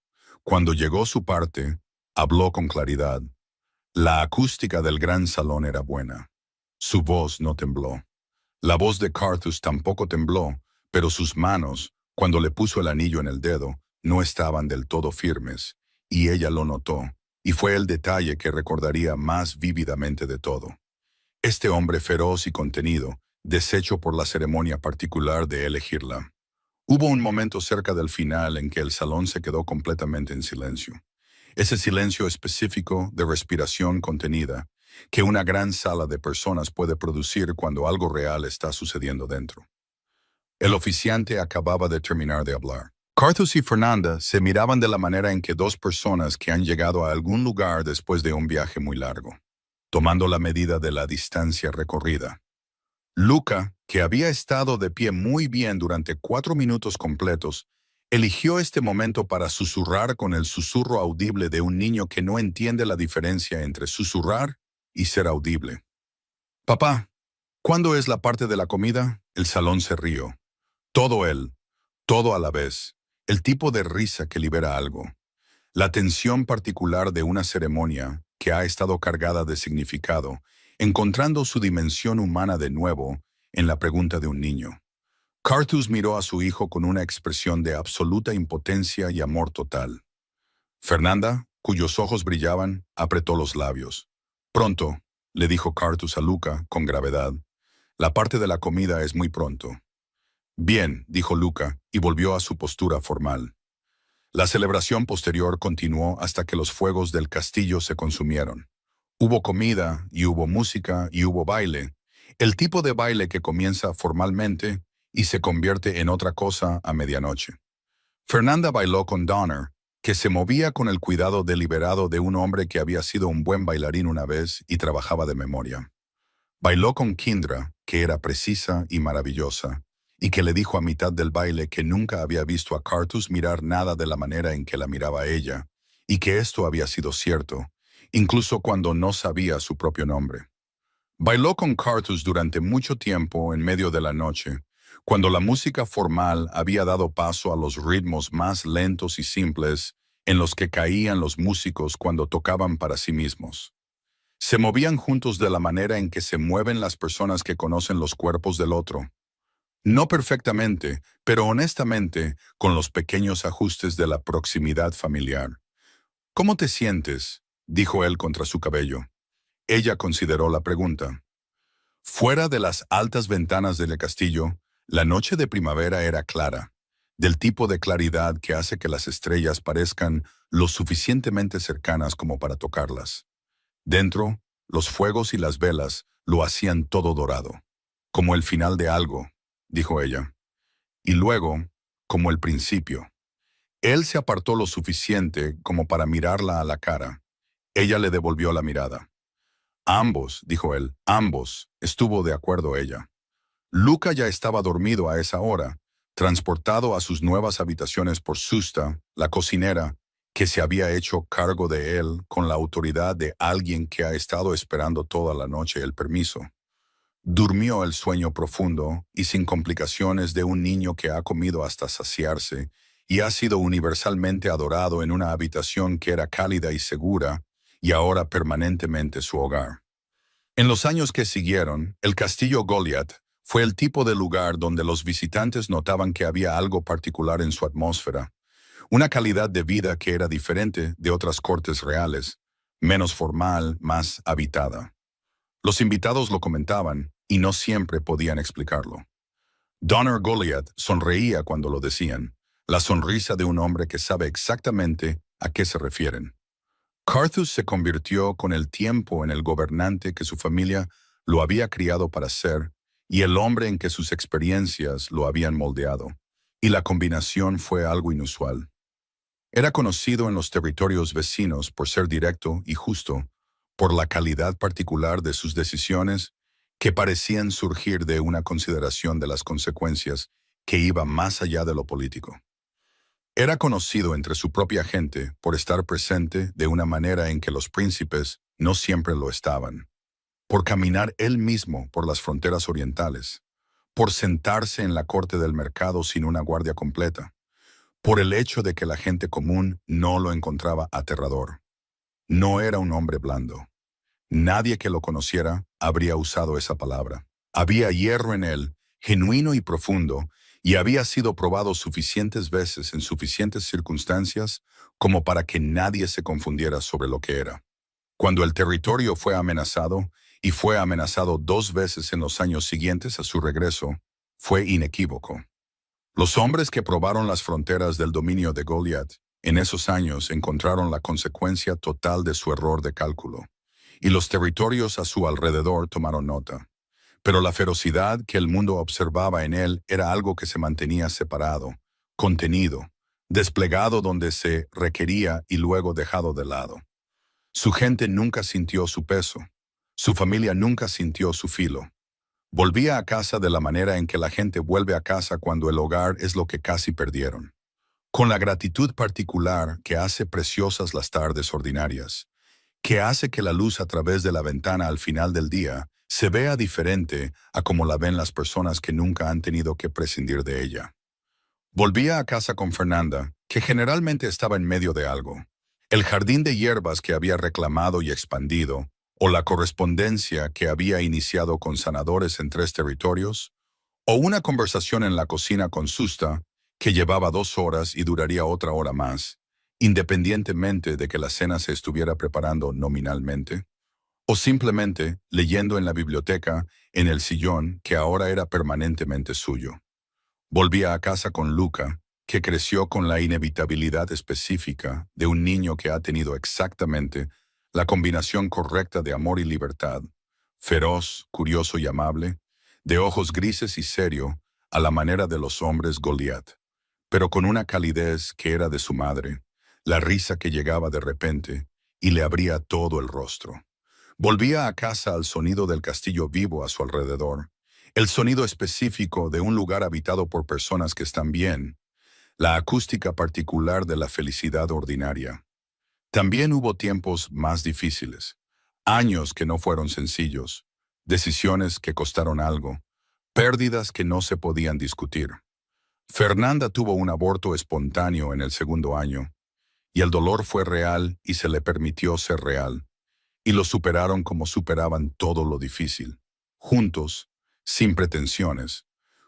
Cuando llegó su parte, habló con claridad. La acústica del gran salón era buena. Su voz no tembló. La voz de Carthus tampoco tembló, pero sus manos, cuando le puso el anillo en el dedo, no estaban del todo firmes, y ella lo notó, y fue el detalle que recordaría más vívidamente de todo. Este hombre feroz y contenido, deshecho por la ceremonia particular de elegirla. Hubo un momento cerca del final en que el salón se quedó completamente en silencio. Ese silencio específico de respiración contenida que una gran sala de personas puede producir cuando algo real está sucediendo dentro. El oficiante acababa de terminar de hablar. Carthus y Fernanda se miraban de la manera en que dos personas que han llegado a algún lugar después de un viaje muy largo, tomando la medida de la distancia recorrida. Luca, que había estado de pie muy bien durante 4 minutos completos, eligió este momento para susurrar con el susurro audible de un niño que no entiende la diferencia entre susurrar y ser audible. «Papá, ¿cuándo es la parte de la comida?» El salón se rió. Todo él, todo a la vez, el tipo de risa que libera algo. La tensión particular de una ceremonia que ha estado cargada de significado, encontrando su dimensión humana de nuevo en la pregunta de un niño. Carthus miró a su hijo con una expresión de absoluta impotencia y amor total. Fernanda, cuyos ojos brillaban, apretó los labios. «Pronto», le dijo Carthus a Luca con gravedad. «La parte de la comida es muy pronto». «Bien», dijo Luca, y volvió a su postura formal. La celebración posterior continuó hasta que los fuegos del castillo se consumieron. Hubo comida, y hubo música, y hubo baile. El tipo de baile que comienza formalmente y se convierte en otra cosa a medianoche. Fernanda bailó con Donner, que se movía con el cuidado deliberado de un hombre que había sido un buen bailarín una vez y trabajaba de memoria. Bailó con Kindra, que era precisa y maravillosa, y que le dijo a mitad del baile que nunca había visto a Carthus mirar nada de la manera en que la miraba ella, y que esto había sido cierto, incluso cuando no sabía su propio nombre. Bailó con Carthus durante mucho tiempo en medio de la noche, cuando la música formal había dado paso a los ritmos más lentos y simples en los que caían los músicos cuando tocaban para sí mismos. Se movían juntos de la manera en que se mueven las personas que conocen los cuerpos del otro. No perfectamente, pero honestamente, con los pequeños ajustes de la proximidad familiar. «¿Cómo te sientes?», dijo él contra su cabello. Ella consideró la pregunta. Fuera de las altas ventanas del castillo, la noche de primavera era clara, del tipo de claridad que hace que las estrellas parezcan lo suficientemente cercanas como para tocarlas. Dentro, los fuegos y las velas lo hacían todo dorado. Como el final de algo, dijo ella, y luego, como el principio. Él se apartó lo suficiente como para mirarla a la cara. Ella le devolvió la mirada. Ambos, dijo él, ambos, estuvo de acuerdo ella. Luca ya estaba dormido a esa hora, transportado a sus nuevas habitaciones por Susta, la cocinera, que se había hecho cargo de él con la autoridad de alguien que ha estado esperando toda la noche el permiso. Durmió el sueño profundo y sin complicaciones de un niño que ha comido hasta saciarse y ha sido universalmente adorado en una habitación que era cálida y segura y ahora permanentemente su hogar. En los años que siguieron, el castillo Goliath fue el tipo de lugar donde los visitantes notaban que había algo particular en su atmósfera, una calidad de vida que era diferente de otras cortes reales, menos formal, más habitada. Los invitados lo comentaban y no siempre podían explicarlo. Donner Goliath sonreía cuando lo decían, la sonrisa de un hombre que sabe exactamente a qué se refieren. Carthus se convirtió con el tiempo en el gobernante que su familia lo había criado para ser y el hombre en que sus experiencias lo habían moldeado, y la combinación fue algo inusual. Era conocido en los territorios vecinos por ser directo y justo, por la calidad particular de sus decisiones que parecían surgir de una consideración de las consecuencias que iba más allá de lo político. Era conocido entre su propia gente por estar presente de una manera en que los príncipes no siempre lo estaban, por caminar él mismo por las fronteras orientales, por sentarse en la corte del mercado sin una guardia completa, por el hecho de que la gente común no lo encontraba aterrador. No era un hombre blando. Nadie que lo conociera habría usado esa palabra. Había hierro en él, genuino y profundo, y había sido probado suficientes veces en suficientes circunstancias como para que nadie se confundiera sobre lo que era. Cuando el territorio fue amenazado, y fue amenazado 2 veces en los años siguientes a su regreso, fue inequívoco. Los hombres que probaron las fronteras del dominio de Goliath en esos años encontraron la consecuencia total de su error de cálculo, y los territorios a su alrededor tomaron nota. Pero la ferocidad que el mundo observaba en él era algo que se mantenía separado, contenido, desplegado donde se requería y luego dejado de lado. Su gente nunca sintió su peso, su familia nunca sintió su filo. Volvía a casa de la manera en que la gente vuelve a casa cuando el hogar es lo que casi perdieron, con la gratitud particular que hace preciosas las tardes ordinarias, que hace que la luz a través de la ventana al final del día se vea diferente a como la ven las personas que nunca han tenido que prescindir de ella. Volvía a casa con Fernanda, que generalmente estaba en medio de algo. El jardín de hierbas que había reclamado y expandido, o la correspondencia que había iniciado con sanadores en 3 territorios, o una conversación en la cocina con Susta, que llevaba 2 horas y duraría otra hora más, independientemente de que la cena se estuviera preparando nominalmente, o simplemente leyendo en la biblioteca, en el sillón que ahora era permanentemente suyo. Volvía a casa con Luca, que creció con la inevitabilidad específica de un niño que ha tenido exactamente la combinación correcta de amor y libertad, feroz, curioso y amable, de ojos grises y serio, a la manera de los hombres Goliath, pero con una calidez que era de su madre, la risa que llegaba de repente y le abría todo el rostro. Volvía a casa al sonido del castillo vivo a su alrededor, el sonido específico de un lugar habitado por personas que están bien, la acústica particular de la felicidad ordinaria. También hubo tiempos más difíciles, años que no fueron sencillos, decisiones que costaron algo, pérdidas que no se podían discutir. Fernanda tuvo un aborto espontáneo en el 2.º año, y el dolor fue real y se le permitió ser real, y lo superaron como superaban todo lo difícil, juntos, sin pretensiones,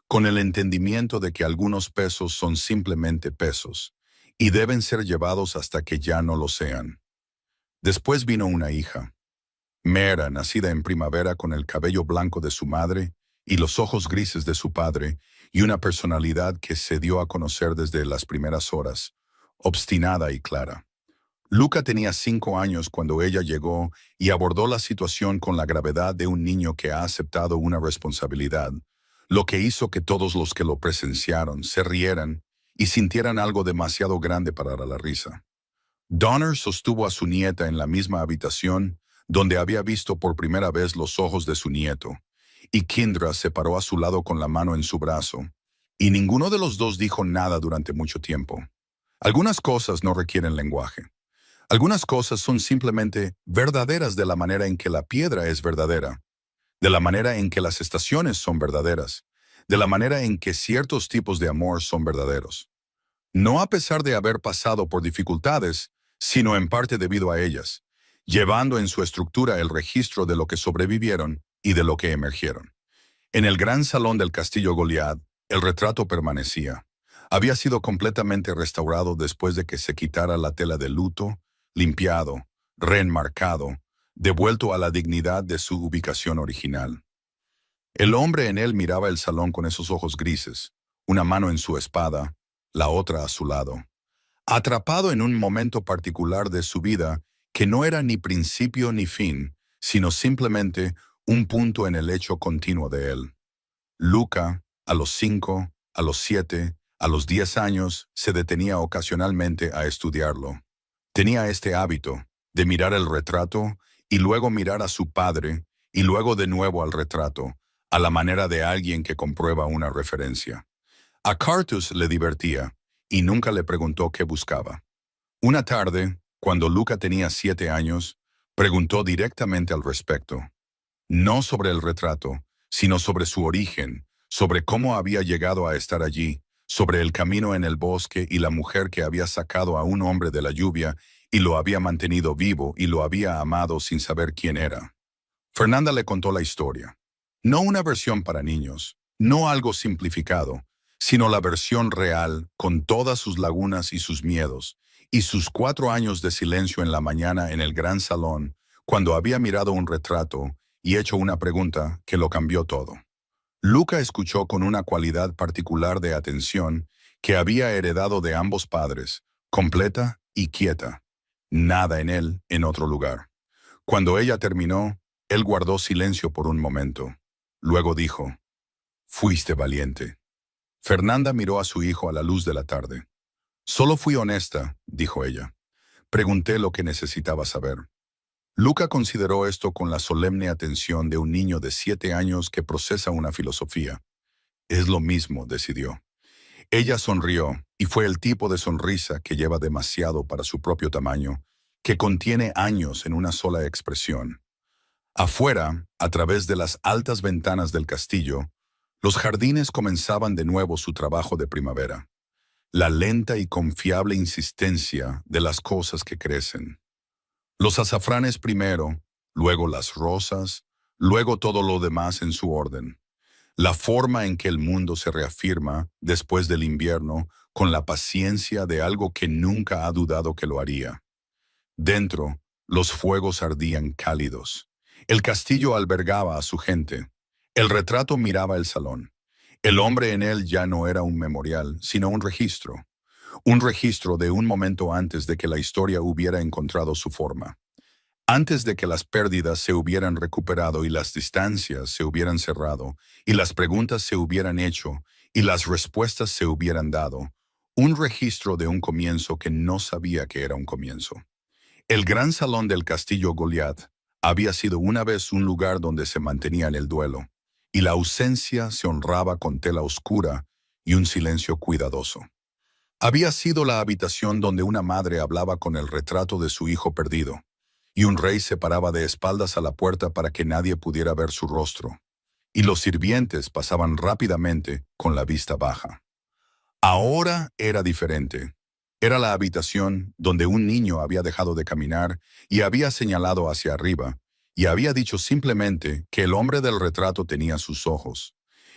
con el entendimiento de que algunos pesos son simplemente pesos, y deben ser llevados hasta que ya no lo sean. Después vino una hija, Mera, nacida en primavera con el cabello blanco de su madre y los ojos grises de su padre, y una personalidad que se dio a conocer desde las primeras horas, obstinada y clara. Luca tenía 5 años cuando ella llegó y abordó la situación con la gravedad de un niño que ha aceptado una responsabilidad, lo que hizo que todos los que lo presenciaron se rieran y sintieran algo demasiado grande para la risa. Donner sostuvo a su nieta en la misma habitación donde había visto por primera vez los ojos de su nieto, y Kindra se paró a su lado con la mano en su brazo, y ninguno de los dos dijo nada durante mucho tiempo. Algunas cosas no requieren lenguaje. Algunas cosas son simplemente verdaderas de la manera en que la piedra es verdadera, de la manera en que las estaciones son verdaderas, de la manera en que ciertos tipos de amor son verdaderos. No a pesar de haber pasado por dificultades, sino en parte debido a ellas, llevando en su estructura el registro de lo que sobrevivieron y de lo que emergieron. En el gran salón del castillo Goliat, el retrato permanecía. Había sido completamente restaurado después de que se quitara la tela de luto, limpiado, reenmarcado, devuelto a la dignidad de su ubicación original. El hombre en él miraba el salón con esos ojos grises, una mano en su espada, la otra a su lado, atrapado en un momento particular de su vida que no era ni principio ni fin, sino simplemente un punto en el hecho continuo de él. Luca, a los 5, a los 7, a los 10 años, se detenía ocasionalmente a estudiarlo. Tenía este hábito de mirar el retrato y luego mirar a su padre y luego de nuevo al retrato, a la manera de alguien que comprueba una referencia. A Cartus le divertía y nunca le preguntó qué buscaba. Una tarde, cuando Luca tenía 7 años, preguntó directamente al respecto. No sobre el retrato, sino sobre su origen, sobre cómo había llegado a estar allí, sobre el camino en el bosque y la mujer que había sacado a un hombre de la lluvia y lo había mantenido vivo y lo había amado sin saber quién era. Fernanda le contó la historia. No una versión para niños, no algo simplificado, sino la versión real con todas sus lagunas y sus miedos, y sus 4 años de silencio en la mañana en el gran salón, cuando había mirado un retrato y hecho una pregunta que lo cambió todo. Luca escuchó con una cualidad particular de atención que había heredado de ambos padres, completa y quieta. Nada en él en otro lugar. Cuando ella terminó, él guardó silencio por un momento. Luego dijo, «Fuiste valiente». Fernanda miró a su hijo a la luz de la tarde. «Solo fui honesta», dijo ella. «Pregunté lo que necesitaba saber». Luca consideró esto con la solemne atención de un niño de 7 años que procesa una filosofía. «Es lo mismo», decidió. Ella sonrió, y fue el tipo de sonrisa que lleva demasiado para su propio tamaño, que contiene años en una sola expresión. Afuera, a través de las altas ventanas del castillo, los jardines comenzaban de nuevo su trabajo de primavera. La lenta y confiable insistencia de las cosas que crecen. Los azafranes primero, luego las rosas, luego todo lo demás en su orden. La forma en que el mundo se reafirma después del invierno con la paciencia de algo que nunca ha dudado que lo haría. Dentro, los fuegos ardían cálidos. El castillo albergaba a su gente. El retrato miraba el salón. El hombre en él ya no era un memorial, sino un registro. Un registro de un momento antes de que la historia hubiera encontrado su forma. Antes de que las pérdidas se hubieran recuperado y las distancias se hubieran cerrado, y las preguntas se hubieran hecho, y las respuestas se hubieran dado, un registro de un comienzo que no sabía que era un comienzo. El gran salón del castillo Goliat había sido una vez un lugar donde se mantenía el duelo, y la ausencia se honraba con tela oscura y un silencio cuidadoso. Había sido la habitación donde una madre hablaba con el retrato de su hijo perdido, y un rey se paraba de espaldas a la puerta para que nadie pudiera ver su rostro, y los sirvientes pasaban rápidamente con la vista baja. Ahora era diferente. Era la habitación donde un niño había dejado de caminar y había señalado hacia arriba, y había dicho simplemente que el hombre del retrato tenía sus ojos.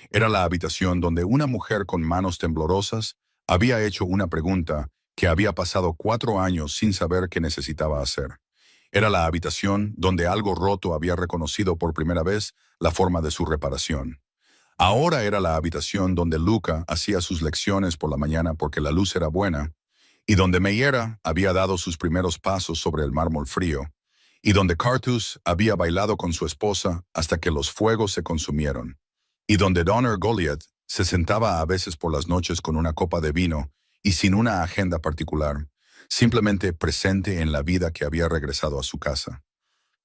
Era la habitación donde una mujer con manos temblorosas había hecho una pregunta que había pasado 4 años sin saber qué necesitaba hacer. Era la habitación donde algo roto había reconocido por primera vez la forma de su reparación. Ahora era la habitación donde Luca hacía sus lecciones por la mañana porque la luz era buena, y donde Meyera había dado sus primeros pasos sobre el mármol frío, y donde Cartus había bailado con su esposa hasta que los fuegos se consumieron, y donde Donner Goliath se sentaba a veces por las noches con una copa de vino y sin una agenda particular, simplemente presente en la vida que había regresado a su casa.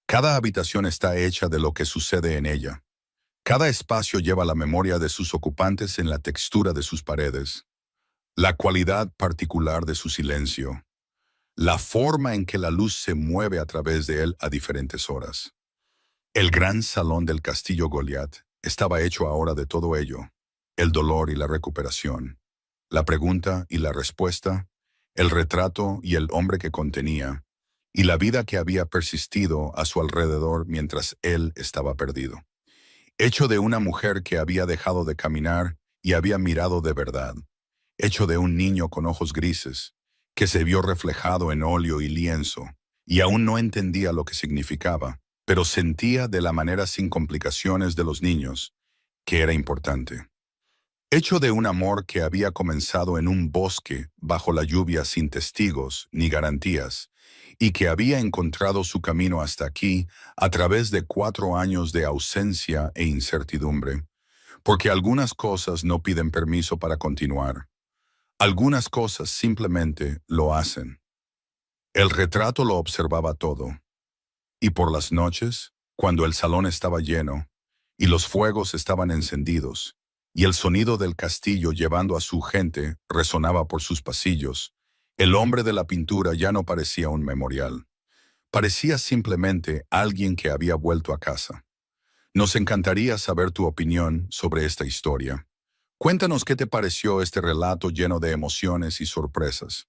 Cada habitación está hecha de lo que sucede en ella. Cada espacio lleva la memoria de sus ocupantes en la textura de sus paredes, la cualidad particular de su silencio, la forma en que la luz se mueve a través de él a diferentes horas. El gran salón del castillo Goliath estaba hecho ahora de todo ello: el dolor y la recuperación, la pregunta y la respuesta, el retrato y el hombre que contenía, y la vida que había persistido a su alrededor mientras él estaba perdido. Hecho de una mujer que había dejado de caminar y había mirado de verdad. Hecho de un niño con ojos grises, que se vio reflejado en óleo y lienzo, y aún no entendía lo que significaba, pero sentía de la manera sin complicaciones de los niños, que era importante. Hecho de un amor que había comenzado en un bosque bajo la lluvia sin testigos ni garantías, y que había encontrado su camino hasta aquí a través de 4 años de ausencia e incertidumbre, porque algunas cosas no piden permiso para continuar. Algunas cosas simplemente lo hacen. El retrato lo observaba todo, y por las noches, cuando el salón estaba lleno, y los fuegos estaban encendidos, y el sonido del castillo llevando a su gente resonaba por sus pasillos, el hombre de la pintura ya no parecía un memorial. Parecía simplemente alguien que había vuelto a casa. Nos encantaría saber tu opinión sobre esta historia. Cuéntanos qué te pareció este relato lleno de emociones y sorpresas.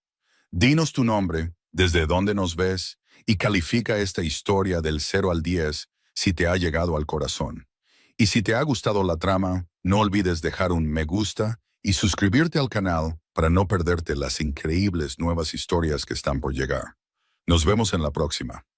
Dinos tu nombre, desde dónde nos ves, y califica esta historia del 0 al 10 si te ha llegado al corazón. Y si te ha gustado la trama, no olvides dejar un me gusta y suscribirte al canal para no perderte las increíbles nuevas historias que están por llegar. Nos vemos en la próxima.